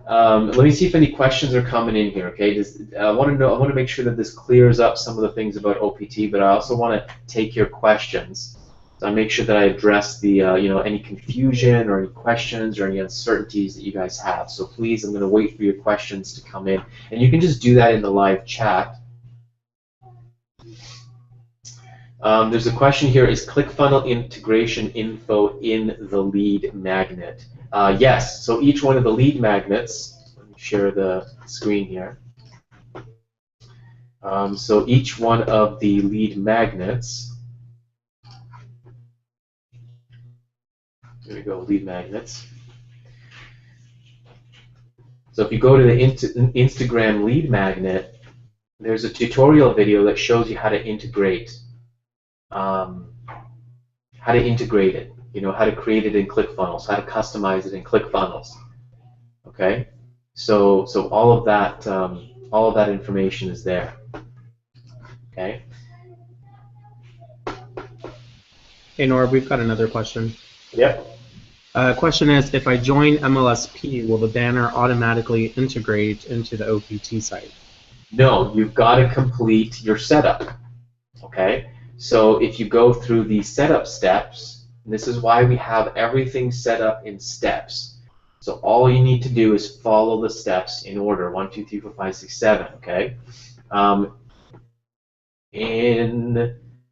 Let me see if any questions are coming in here. Okay, I want to make sure that this clears up some of the things about OPT, but I also want to take your questions. So I make sure that I address the any confusion or any questions or any uncertainties that you guys have. So please, I'm going to wait for your questions to come in, and you can just do that in the live chat. There's a question here: is ClickFunnels integration info in the lead magnet? Yes. So each one of the lead magnets. Let me share the screen here. So each one of the lead magnets. Here we go, lead magnets. So if you go to the Instagram lead magnet, there's a tutorial video that shows you how to integrate it. How to create it in ClickFunnels, how to customize it in ClickFunnels. Okay, so all of that information is there. Okay. Hey Nora, we've got another question. Yep. Question is, if I join MLSP, will the banner automatically integrate into the OPT site? No, you've got to complete your setup. Okay. So if you go through the setup steps, and this is why we have everything set up in steps. So all you need to do is follow the steps in order: 1, 2, 3, 4, 5, 6, 7. Okay.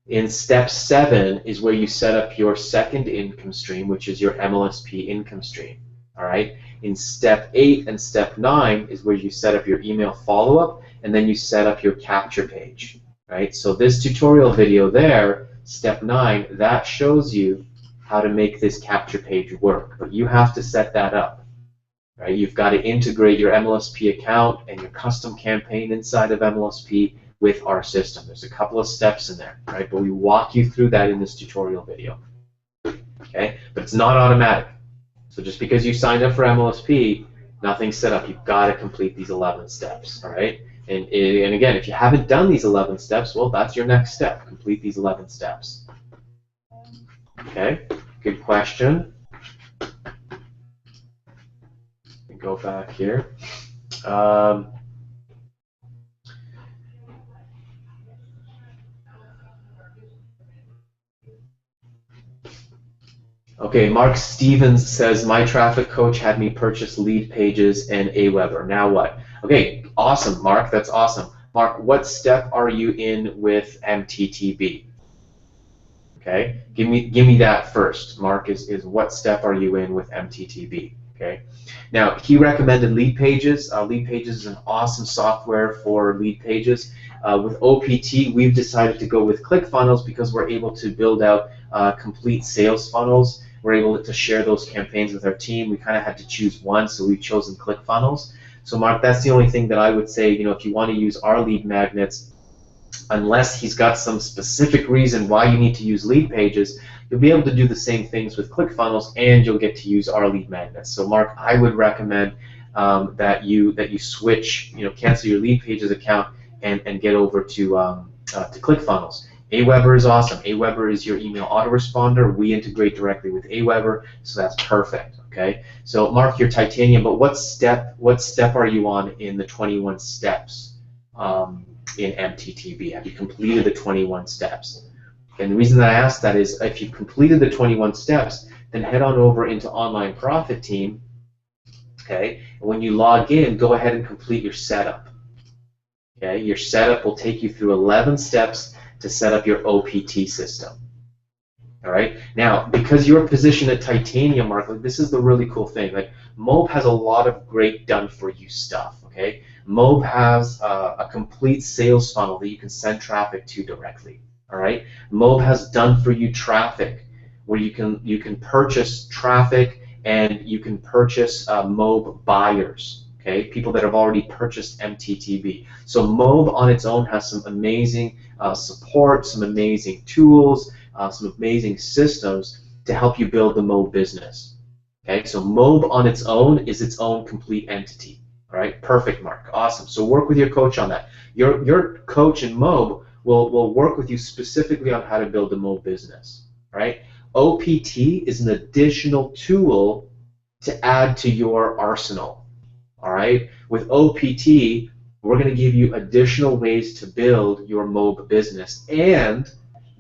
In step 7 is where you set up your second income stream, which is your MLSP income stream. All right. In step 8 and step 9 is where you set up your email follow-up, and then you set up your capture page. Right. So this tutorial video there, step 9, that shows you how to make this capture page work, but you have to set that up. right? You've got to integrate your MLSP account and your custom campaign inside of MLSP with our system. There's a couple of steps in there, right? But we walk you through that in this tutorial video, okay? But it's not automatic. So just because you signed up for MLSP, nothing's set up. You've got to complete these 11 steps, all right? And again, if you haven't done these 11 steps, well, that's your next step. Complete these 11 steps. Okay, good question. Go back here. Okay, Mark Stevens says, my traffic coach had me purchase Lead Pages and Aweber. Now what? Okay, awesome, Mark. That's awesome. Mark, what step are you in with MTTB? Okay, give me that first. Mark is what step are you in with MTTB? Okay, now he recommended Lead Pages. Lead Pages is an awesome software for lead pages. With OPT, we've decided to go with ClickFunnels because we're able to build out complete sales funnels. We're able to share those campaigns with our team. We kind of had to choose one, so we've chosen ClickFunnels. So Mark, that's the only thing that I would say, you know, if you want to use our lead magnets, unless he's got some specific reason why you need to use Lead Pages, you'll be able to do the same things with ClickFunnels, and you'll get to use our lead magnets. So Mark, I would recommend that you switch, you know, cancel your Lead Pages account and get over to ClickFunnels. Aweber is awesome. Aweber is your email autoresponder. We integrate directly with Aweber, so that's perfect. Okay. So Mark, you're Titanium, but what step are you on in the 21 steps in MTTB? Have you completed the 21 steps? And the reason that I ask that is if you've completed the 21 steps, then head on over into Online Profit Team. Okay. And when you log in, go ahead and complete your setup. Okay. Your setup will take you through 11 steps to set up your OPT system. All right. Now, because you're positioned at Titanium, Mark, like, this is the really cool thing. Like, Mob has a lot of great done-for-you stuff. Okay. Mob has a complete sales funnel that you can send traffic to directly. All right. Mob has done-for-you traffic where you can purchase traffic and you can purchase Mob buyers. Okay, people that have already purchased MTTB. So Mob on its own has some amazing support, some amazing tools, some amazing systems to help you build the Mob business. Okay, so Mob on its own is its own complete entity. All right, perfect, Mark. Awesome. So work with your coach on that. Your coach in Mob will work with you specifically on how to build the Mob business. All right, OPT is an additional tool to add to your arsenal. All right, with OPT, we're going to give you additional ways to build your Mob business and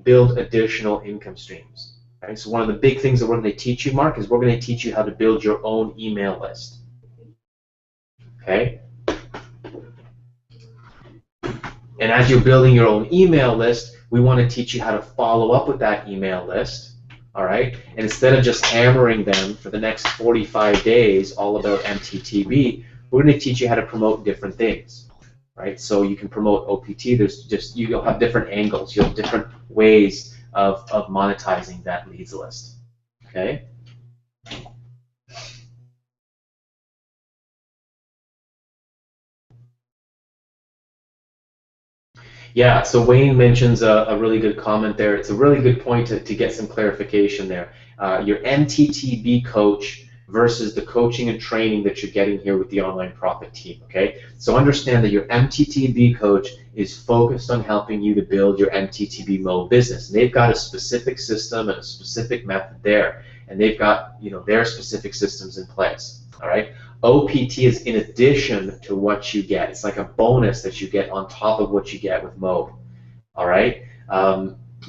build additional income streams. Right? So one of the big things that we're going to teach you, Mark, is we're going to teach you how to build your own email list. Okay? And as you're building your own email list, we want to teach you how to follow up with that email list. All right? And instead of just hammering them for the next 45 days all about MTTB, we're going to teach you how to promote different things, right? So you can promote OPT. You'll have different angles. You'll have different ways of monetizing that leads list. Okay. Yeah. So Wayne mentions a really good comment there. It's a really good point to get some clarification there. Your MTTB coach versus the coaching and training that you're getting here with the Online Profit Team, okay? So understand that your MTTB coach is focused on helping you to build your MTTB Mob business. And they've got a specific system and a specific method there, and they've got, you know, their specific systems in place, all right? OPT is in addition to what you get. It's like a bonus that you get on top of what you get with Mob, all right?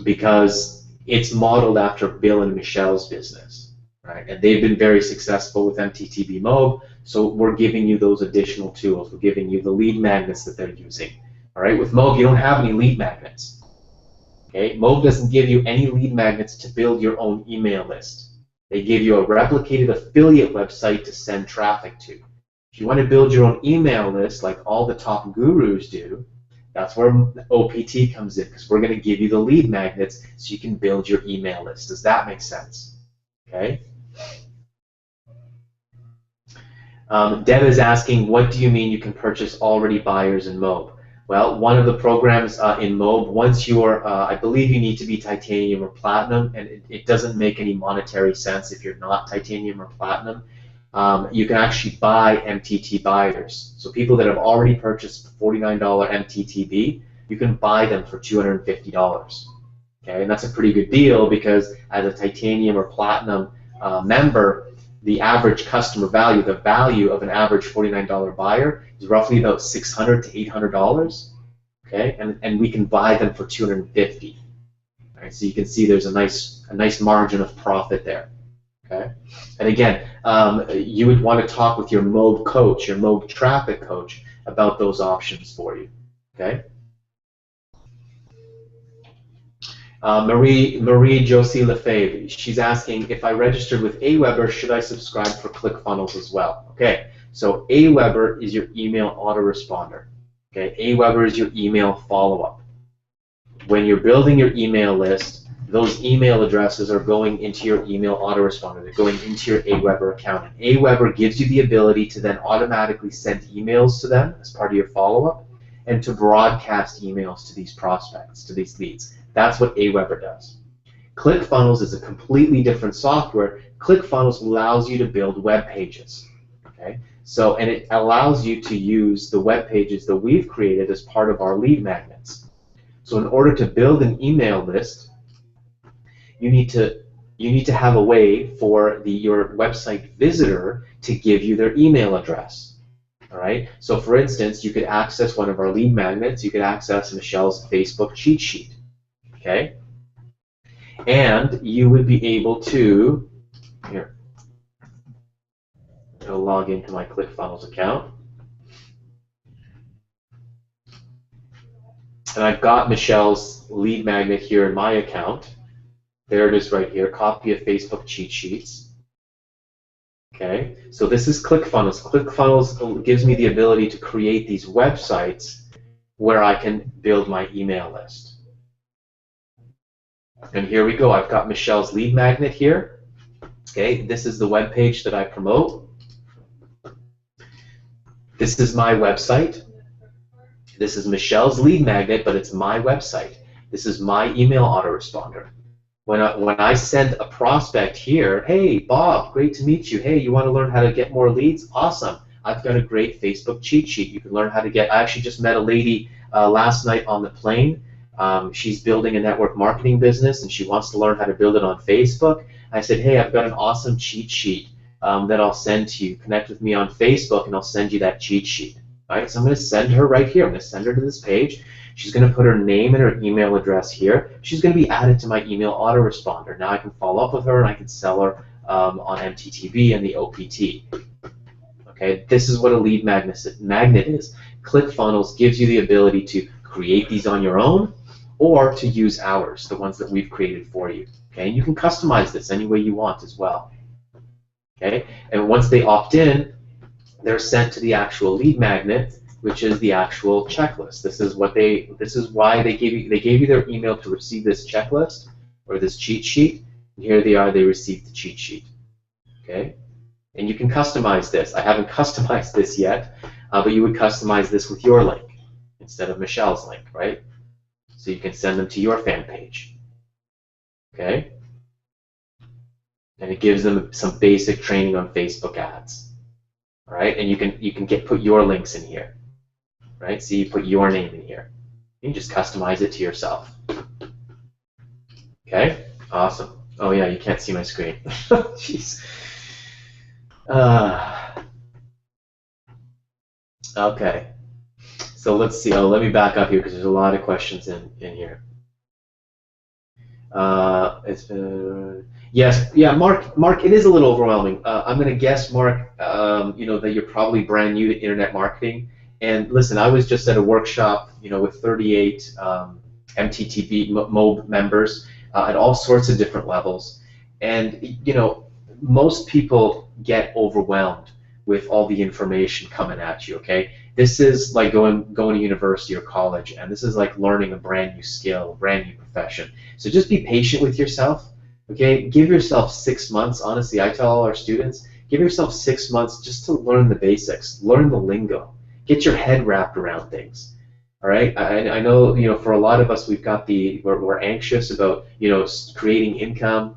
Because it's modeled after Bill and Michelle's business. Right? And they've been very successful with MTTB Mob, so we're giving you those additional tools. We're giving you the lead magnets that they're using. All right? With Mob, you don't have any lead magnets. Okay? Mob doesn't give you any lead magnets to build your own email list. They give you a replicated affiliate website to send traffic to. If you want to build your own email list like all the top gurus do, that's where OPT comes in, because we're going to give you the lead magnets so you can build your email list. Does that make sense? Okay. Deb is asking, what do you mean you can purchase already buyers in Mob? Well, one of the programs in Mob, once you're, I believe you need to be titanium or platinum, and it doesn't make any monetary sense if you're not titanium or platinum. You can actually buy MTT buyers. So people that have already purchased $49 MTTB, you can buy them for $250. Okay, and that's a pretty good deal because as a titanium or platinum member, the average customer value, the value of an average $49 buyer is roughly about $600 to $800. Okay, and we can buy them for $250. All right, so you can see there's a nice margin of profit there. Okay, and again, you would want to talk with your Mob coach, your Mob traffic coach, about those options for you. Okay. Marie Josie Lefebvre, she's asking, if I registered with Aweber, should I subscribe for ClickFunnels as well? Okay, so Aweber is your email autoresponder. Okay, Aweber is your email follow-up. When you're building your email list, those email addresses are going into your email autoresponder. They're going into your Aweber account. And Aweber gives you the ability to then automatically send emails to them as part of your follow-up and to broadcast emails to these prospects, to these leads. That's what Aweber does. ClickFunnels is a completely different software. ClickFunnels allows you to build web pages. Okay? So, and it allows you to use the web pages that we've created as part of our lead magnets. So in order to build an email list, you need to have a way for your website visitor to give you their email address. All right? So for instance, you could access one of our lead magnets. You could access Michelle's Facebook cheat sheet. Okay, and you would be able to, here, I'll log into my ClickFunnels account, and I've got Michelle's lead magnet here in my account. There it is right here, copy of Facebook cheat sheets. Okay, so this is ClickFunnels. ClickFunnels gives me the ability to create these websites where I can build my email list. And here we go. I've got Michelle's lead magnet here. Okay, this is the web page that I promote. This is my website. This is Michelle's lead magnet, but it's my website. This is my email autoresponder. When I send a prospect here, hey, Bob, great to meet you. Hey, you want to learn how to get more leads? Awesome. I've got a great Facebook cheat sheet. You can learn how to get. I actually just met a lady last night on the plane. She's building a network marketing business and she wants to learn how to build it on Facebook. I said, hey, I've got an awesome cheat sheet that I'll send to you. Connect with me on Facebook and I'll send you that cheat sheet. All right, so I'm going to send her right here. I'm going to send her to this page. She's going to put her name and her email address here. She's going to be added to my email autoresponder. Now I can follow up with her and I can sell her on MTTB and the OPT. Okay, this is what a lead magnet is. ClickFunnels gives you the ability to create these on your own, or to use ours, the ones that we've created for you. Okay, and you can customize this any way you want as well. Okay, and once they opt in, they're sent to the actual lead magnet, which is the actual checklist. This is why they gave you their email to receive this checklist or this cheat sheet. And here they are, they received the cheat sheet. Okay, and you can customize this. I haven't customized this yet, but you would customize this with your link instead of Michelle's link, right? So you can send them to your fan page. Okay? And it gives them some basic training on Facebook ads. All right? And you can put your links in here. Right? So you put your name in here. You can just customize it to yourself. Okay? Awesome. Oh yeah, you can't see my screen. Jeez. Okay. So let's see. Oh, let me back up here because there's a lot of questions in here. It's been yes, yeah, Mark. It is a little overwhelming. I'm going to guess, Mark, that you're probably brand new to internet marketing. And listen, I was just at a workshop, with 38 MTTB Mob members at all sorts of different levels, and most people get overwhelmed with all the information coming at you. Okay. This is like going to university or college, and this is like learning a brand new skill, a brand new profession. So just be patient with yourself, okay? Give yourself 6 months. Honestly, I tell all our students, give Give yourself 6 months just to learn the basics, learn the lingo, get your head wrapped around things. All right. I know, for a lot of us, we're anxious about, creating income,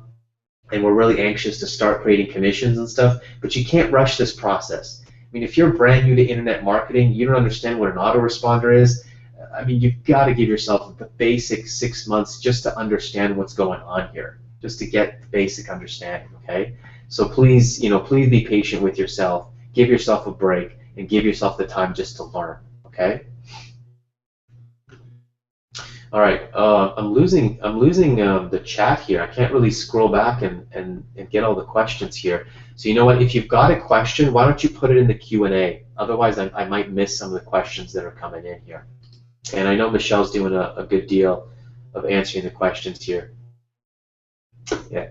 and we're really anxious to start creating commissions and stuff. But you can't rush this process. I mean, if you're brand new to internet marketing, you don't understand what an autoresponder is. I mean, you've got to give yourself the basic 6 months just to understand what's going on here, just to get the basic understanding. Okay. So please, please be patient with yourself. Give yourself a break and give yourself the time just to learn. Okay. All right, I'm losing the chat here. I can't really scroll back and get all the questions here. So you know what? If you've got a question, why don't you put it in the Q&A? Otherwise, I might miss some of the questions that are coming in here. And I know Michelle's doing a good deal of answering the questions here. Yeah.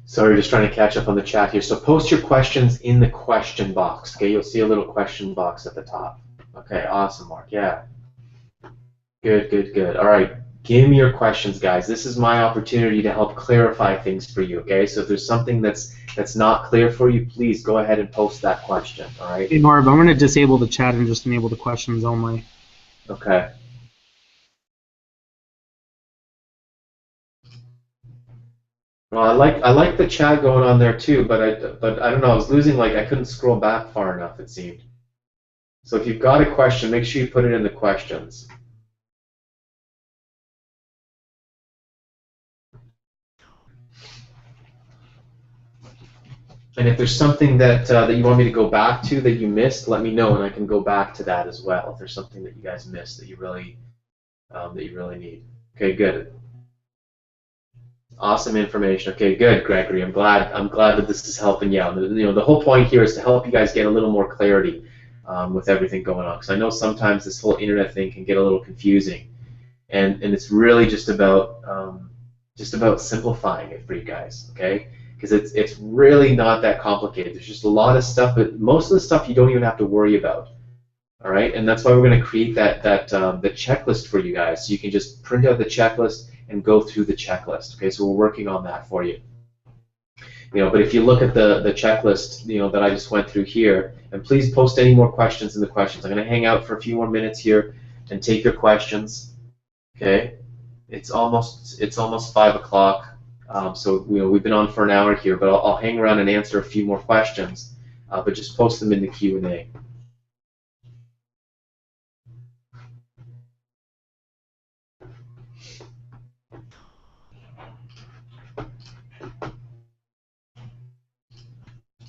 Sorry, just trying to catch up on the chat here. So post your questions in the question box. Okay, you'll see a little question box at the top. Okay, awesome, Mark. Yeah. Good, good, good. All right, give me your questions, guys. This is my opportunity to help clarify things for you. Okay, so if there's something that's not clear for you, please go ahead and post that question. All right. Hey, Marv, I'm going to disable the chat and just enable the questions only. Okay. Well, I like the chat going on there too, but I don't know. I was losing, I couldn't scroll back far enough, it seemed. So if you've got a question, make sure you put it in the questions. And if there's something that you want me to go back to that you missed, let me know, and I can go back to that as well. If there's something that you guys missed that you really need. Okay, good. Awesome information. Okay, good, Gregory. I'm glad that this is helping you out. The whole point here is to help you guys get a little more clarity with everything going on. Because I know sometimes this whole internet thing can get a little confusing, and it's really just about simplifying it for you guys. Okay, because it's really not that complicated. There's just a lot of stuff, but most of the stuff you don't even have to worry about. All right, and that's why we're going to create the checklist for you guys, so you can just print out the checklist and go through the checklist. Okay, so we're working on that for you. But if you look at the checklist, that I just went through here, and please post any more questions in the questions. I'm going to hang out for a few more minutes here and take your questions. Okay, it's almost 5 o'clock, so we've been on for an hour here, but I'll hang around and answer a few more questions, but just post them in the Q&A.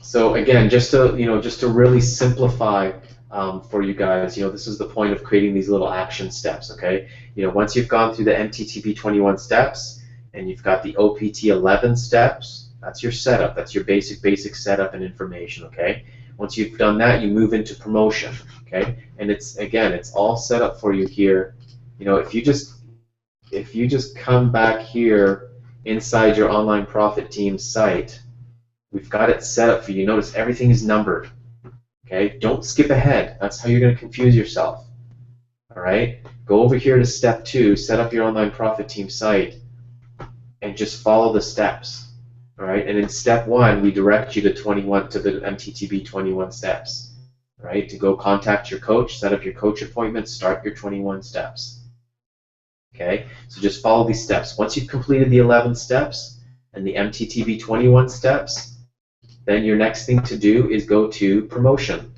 So again, just to really simplify for you guys, this is the point of creating these little action steps. Okay, once you've gone through the MTTP 21 steps and you've got the OPT 11 steps, that's your setup. That's your basic setup and information. Okay, once you've done that, you move into promotion. Okay, and it's all set up for you here. If you just come back here inside your Online Profit Team site, we've got it set up for you. Notice everything is numbered. Okay, don't skip ahead. That's how you're going to confuse yourself. All right, go over here to step 2, set up your Online Profit Team site, and just follow the steps. All right, and in step 1, we direct you to the MTTP 21 steps. All right, to go contact your coach, set up your coach appointment, start your 21 steps. Okay, so just follow these steps. Once you've completed the 11 steps and the MTTP 21 steps, then your next thing to do is go to promotion.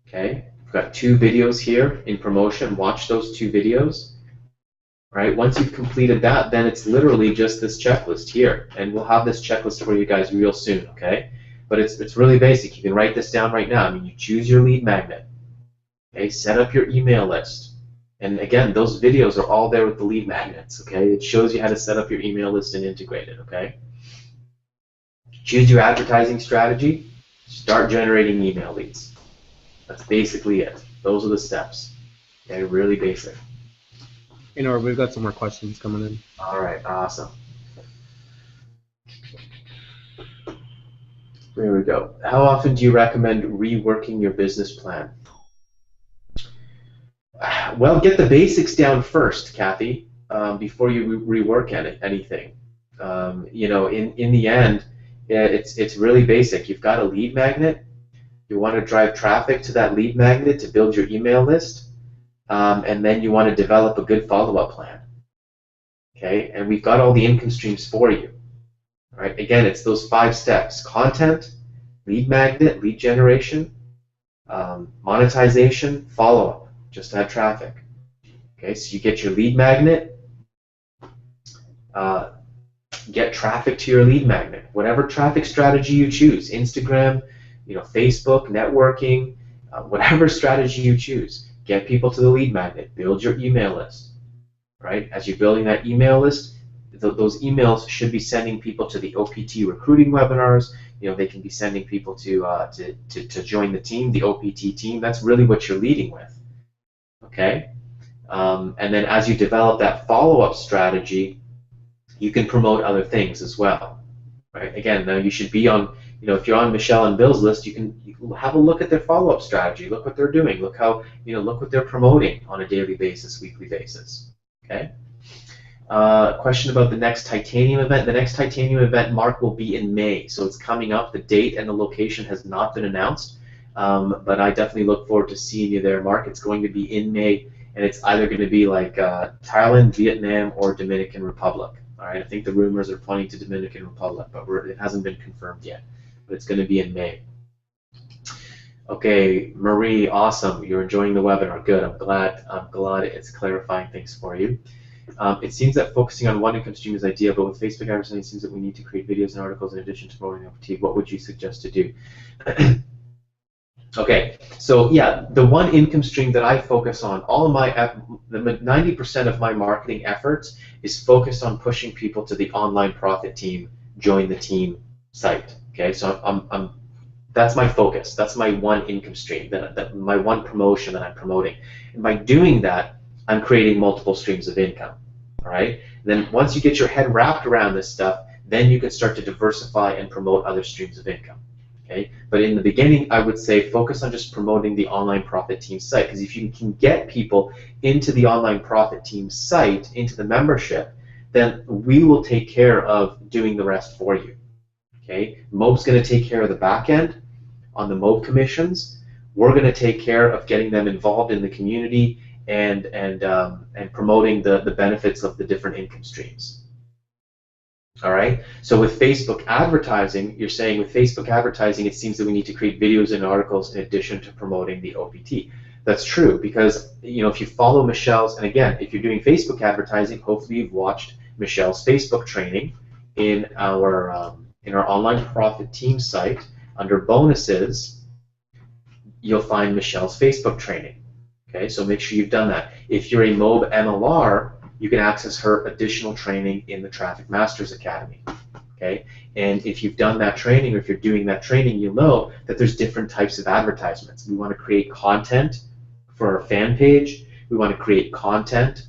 Okay, we've got 2 videos here in promotion. Watch those 2 videos. All right, once you've completed that, then it's literally just this checklist here, and we'll have this checklist for you guys real soon. Okay, but it's really basic. You can write this down right now. I mean, you choose your lead magnet. Okay, set up your email list. And again, those videos are all there with the lead magnets. Okay, it shows you how to set up your email list and integrate it. Okay. Choose your advertising strategy, start generating email leads. That's basically it. Those are the steps. Okay, really basic. We've got some more questions coming in. All right, awesome. There we go. How often do you recommend reworking your business plan? Well, get the basics down first, Kathy, before you rework anything. In the end, it's really basic. You've got a lead magnet. You want to drive traffic to that lead magnet to build your email list, and then you want to develop a good follow-up plan. Okay, and we've got all the income streams for you. All right, again, it's those 5 steps: content, lead magnet, lead generation, monetization, follow-up, just to have traffic. Okay, so you get your lead magnet, get traffic to your lead magnet, whatever traffic strategy you choose, Instagram, Facebook, networking, whatever strategy you choose, get people to the lead magnet, build your email list. Right? As you're building that email list, those emails should be sending people to the OPT recruiting webinars. They can be sending people to join the team, the OPT team. That's really what you're leading with. Okay? And then as you develop that follow-up strategy, you can promote other things as well. Right? Again, now you should be on, if you're on Michelle and Bill's list, you can have a look at their follow-up strategy. Look what they're doing. Look how, look what they're promoting on a daily basis, weekly basis. Okay. Question about the next Titanium event. The next Titanium event, Mark, will be in May, so it's coming up. The date and the location has not been announced, but I definitely look forward to seeing you there, Mark. It's going to be in May, and it's either going to be like Thailand, Vietnam, or Dominican Republic. All right. I think the rumors are pointing to Dominican Republic, but it hasn't been confirmed yet. But it's going to be in May. Okay, Marie, awesome. You're enjoying the webinar. Good. I'm glad it's clarifying things for you. It seems that focusing on one income stream is ideal, but with Facebook advertising, it seems that we need to create videos and articles in addition to promoting OPT. What would you suggest to do? Okay, so yeah, the one income stream that I focus on, all of my 90% of my marketing efforts is focused on pushing people to the Online Profit Team, Join the Team site. Okay, so that's my focus. That's my one income stream, my one promotion that I'm promoting. And by doing that, I'm creating multiple streams of income. All right. And then once you get your head wrapped around this stuff, then you can start to diversify and promote other streams of income. Okay. But in the beginning, I would say focus on just promoting the Online Profit Team site, because if you can get people into the Online Profit Team site, into the membership, then we will take care of doing the rest for you. Okay. Mobe's going to take care of the back end on the Mobe commissions. We're going to take care of getting them involved in the community and promoting the benefits of the different income streams. All right. So with Facebook advertising, you're saying with Facebook advertising, it seems that we need to create videos and articles in addition to promoting the OPT. That's true, because if you follow Michelle's, and again, if you're doing Facebook advertising, hopefully you've watched Michelle's Facebook training in our Online Profit Team site. Under bonuses, you'll find Michelle's Facebook training. Okay, so make sure you've done that. If you're a Mobe MLR, you can access her additional training in the Traffic Masters Academy. Okay, and if you've done that training, or if you're doing that training, you'll know that there's different types of advertisements. We want to create content for our fan page. We want to create content,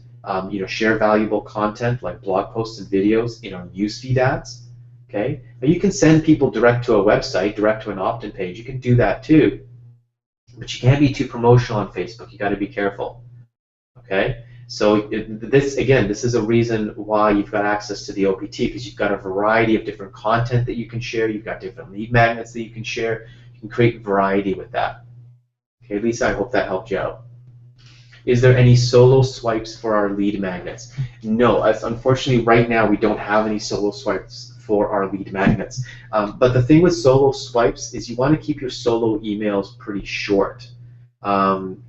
share valuable content like blog posts and videos in our newsfeed ads. Okay, now you can send people direct to a website, direct to an opt-in page. You can do that too, but you can't be too promotional on Facebook. You got to be careful. Okay, so this is a reason why you've got access to the OPT, because you've got a variety of different content that you can share. You've got different lead magnets that you can share. You can create variety with that. Okay, Lisa, I hope that helped you out. Is there any solo swipes for our lead magnets? No, unfortunately, right now we don't have any solo swipes for our lead magnets. But the thing with solo swipes is you want to keep your solo emails pretty short. And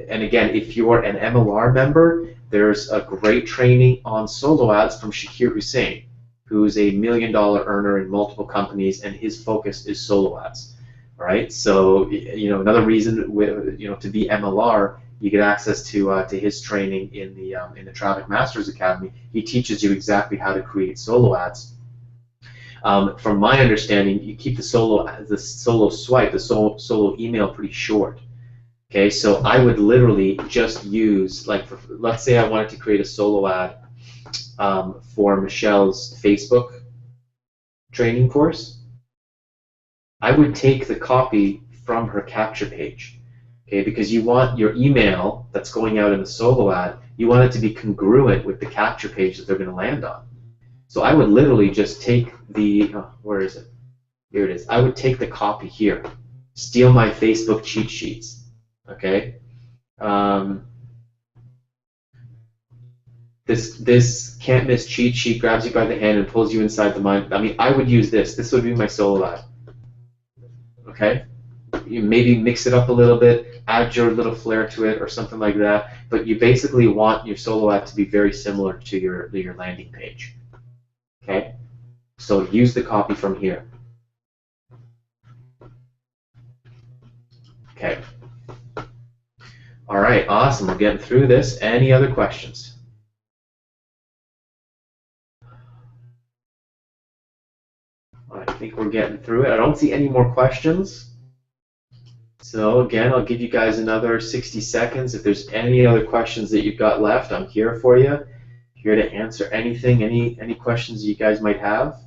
again, if you're an MLR member, there's a great training on solo ads from Shakir Hussain, who's a $1 million earner in multiple companies, and his focus is solo ads. All right, so another reason to be MLR, you get access to his training in the Traffic Masters Academy. He teaches you exactly how to create solo ads. From my understanding, you keep the solo swipe, the solo email pretty short. Okay, so I would literally just use, like, let's say I wanted to create a solo ad for Michelle's Facebook training course. I would take the copy from her capture page, okay, because you want your email that's going out in the solo ad, you want it to be congruent with the capture page that they're going to land on. So I would literally just take the, where is it? Here it is. I would take the copy here, steal my Facebook cheat sheets, okay? This can't miss cheat sheet grabs you by the hand and pulls you inside the mind. I mean, I would use this. This would be my solo ad. Okay? You maybe mix it up a little bit, add your little flair to it or something like that, but you basically want your solo ad to be very similar to your landing page. Okay? So use the copy from here. Okay. All right, awesome. We're getting through this. Any other questions? I think we're getting through it. I don't see any more questions. So again, I'll give you guys another 60 seconds. If there's any other questions that you've got left, I'm here for you. Here to answer anything, any questions you guys might have.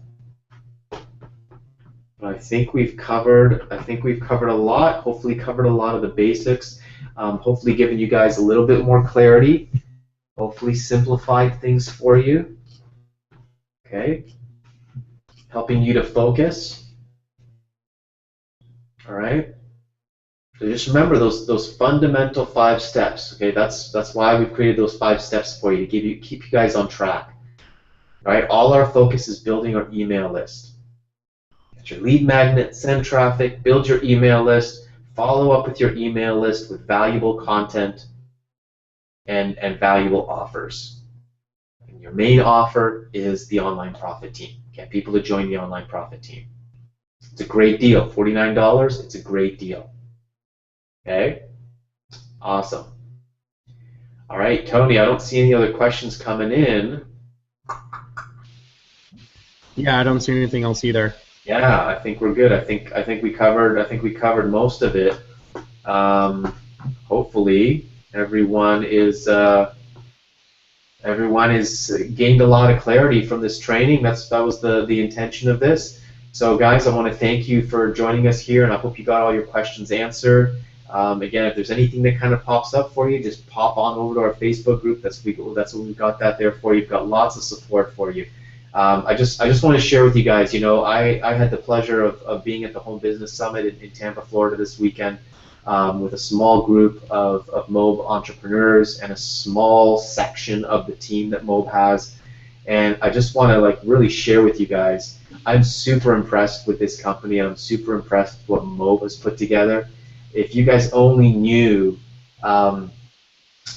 But I think we've covered a lot. Hopefully covered a lot of the basics. Hopefully given you guys a little bit more clarity. Hopefully simplified things for you. Okay. Helping you to focus. All right. So just remember those fundamental 5 steps. Okay, that's why we've created those 5 steps for you to keep you guys on track. All right. All our focus is building our email list. Get your lead magnet, send traffic, build your email list, follow up with your email list with valuable content and valuable offers. And your main offer is the Online Profit Team. Get people to join the Online Profit Team. It's a great deal. $49, it's a great deal. Okay? Awesome. All right, Tony, I don't see any other questions coming in. Yeah, I don't see anything else either. Yeah, I think we're good. I think we covered most of it. Hopefully everyone is gained a lot of clarity from this training. That was the intention of this. So guys, I want to thank you for joining us here, and I hope you got all your questions answered. Again, if there's anything that kind of pops up for you, just pop on over to our Facebook group. That's what we've got that there for you. We've got lots of support for you. I just want to share with you guys, you know, I had the pleasure of being at the Home Business Summit in Tampa, Florida this weekend with a small group of Mobe entrepreneurs and a small section of the team that Mobe has. And I just want to like really share with you guys, I'm super impressed with this company, and I'm super impressed with what Mobe has put together. If you guys only knew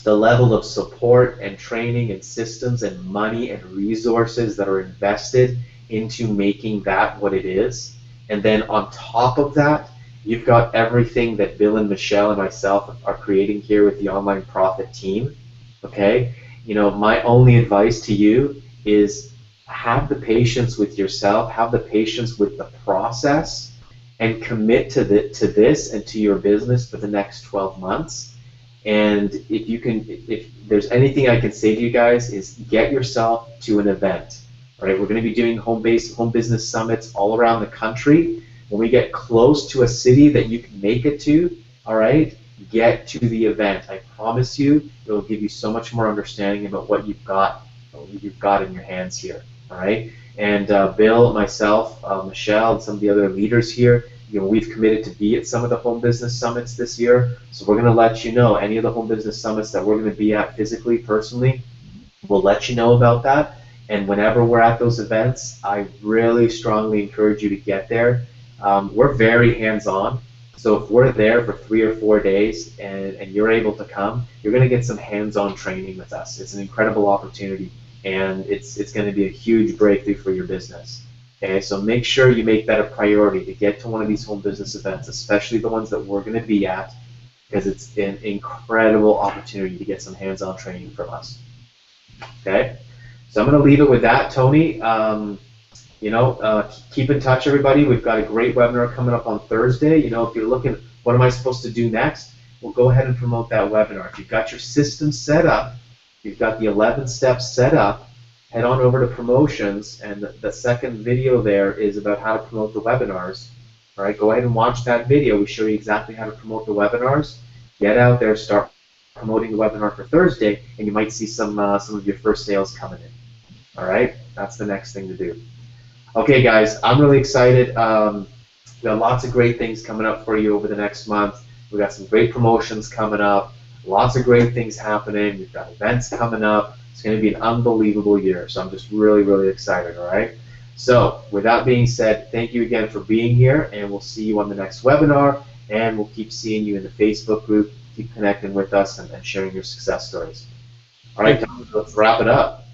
the level of support and training and systems and money and resources that are invested into making that what it is, and then on top of that, you've got everything that Bill and Michelle and myself are creating here with the Online Profit Team. Okay, you know, my only advice to you is have the patience with yourself, have the patience with the process, and commit to this and to your business for the next 12 months. And if there's anything I can say to you guys, is get yourself to an event. All right, we're going to be doing home business summits all around the country. When we get close to a city that you can make it to, all right, get to the event. I promise you, it will give you so much more understanding about what you've got in your hands here. All right, and Bill, myself, Michelle, and some of the other leaders here, you know, we've committed to be at some of the home business summits this year. So we're going to let you know any of the home business summits that we're going to be at physically, personally. We'll let you know about that. And whenever we're at those events, I really strongly encourage you to get there. We're very hands-on. So if we're there for 3 or 4 days and you're able to come, you're going to get some hands-on training with us. It's an incredible opportunity, and it's going to be a huge breakthrough for your business. Okay, so make sure you make that a priority to get to one of these home business events, especially the ones that we're going to be at, because it's an incredible opportunity to get some hands-on training from us. Okay, so I'm going to leave it with that, Tony. You know, keep in touch, everybody. We've got a great webinar coming up on Thursday. You know, if you're looking, what am I supposed to do next? we'll go ahead and promote that webinar. If you've got your system set up, you've got the 11 steps set up, head on over to promotions, and the second video there is about how to promote the webinars. All right, go ahead and watch that video. We show you exactly how to promote the webinars. Get out there, start promoting the webinar for Thursday, and you might see some of your first sales coming in. All right, that's the next thing to do. Okay, guys, I'm really excited. We've got lots of great things coming up for you over the next month. We've got some great promotions coming up, lots of great things happening. We've got events coming up. It's going to be an unbelievable year, so I'm just really, really excited, all right? So, with that being said, thank you again for being here, and we'll see you on the next webinar, and we'll keep seeing you in the Facebook group. Keep connecting with us and sharing your success stories. All right, let's wrap it up.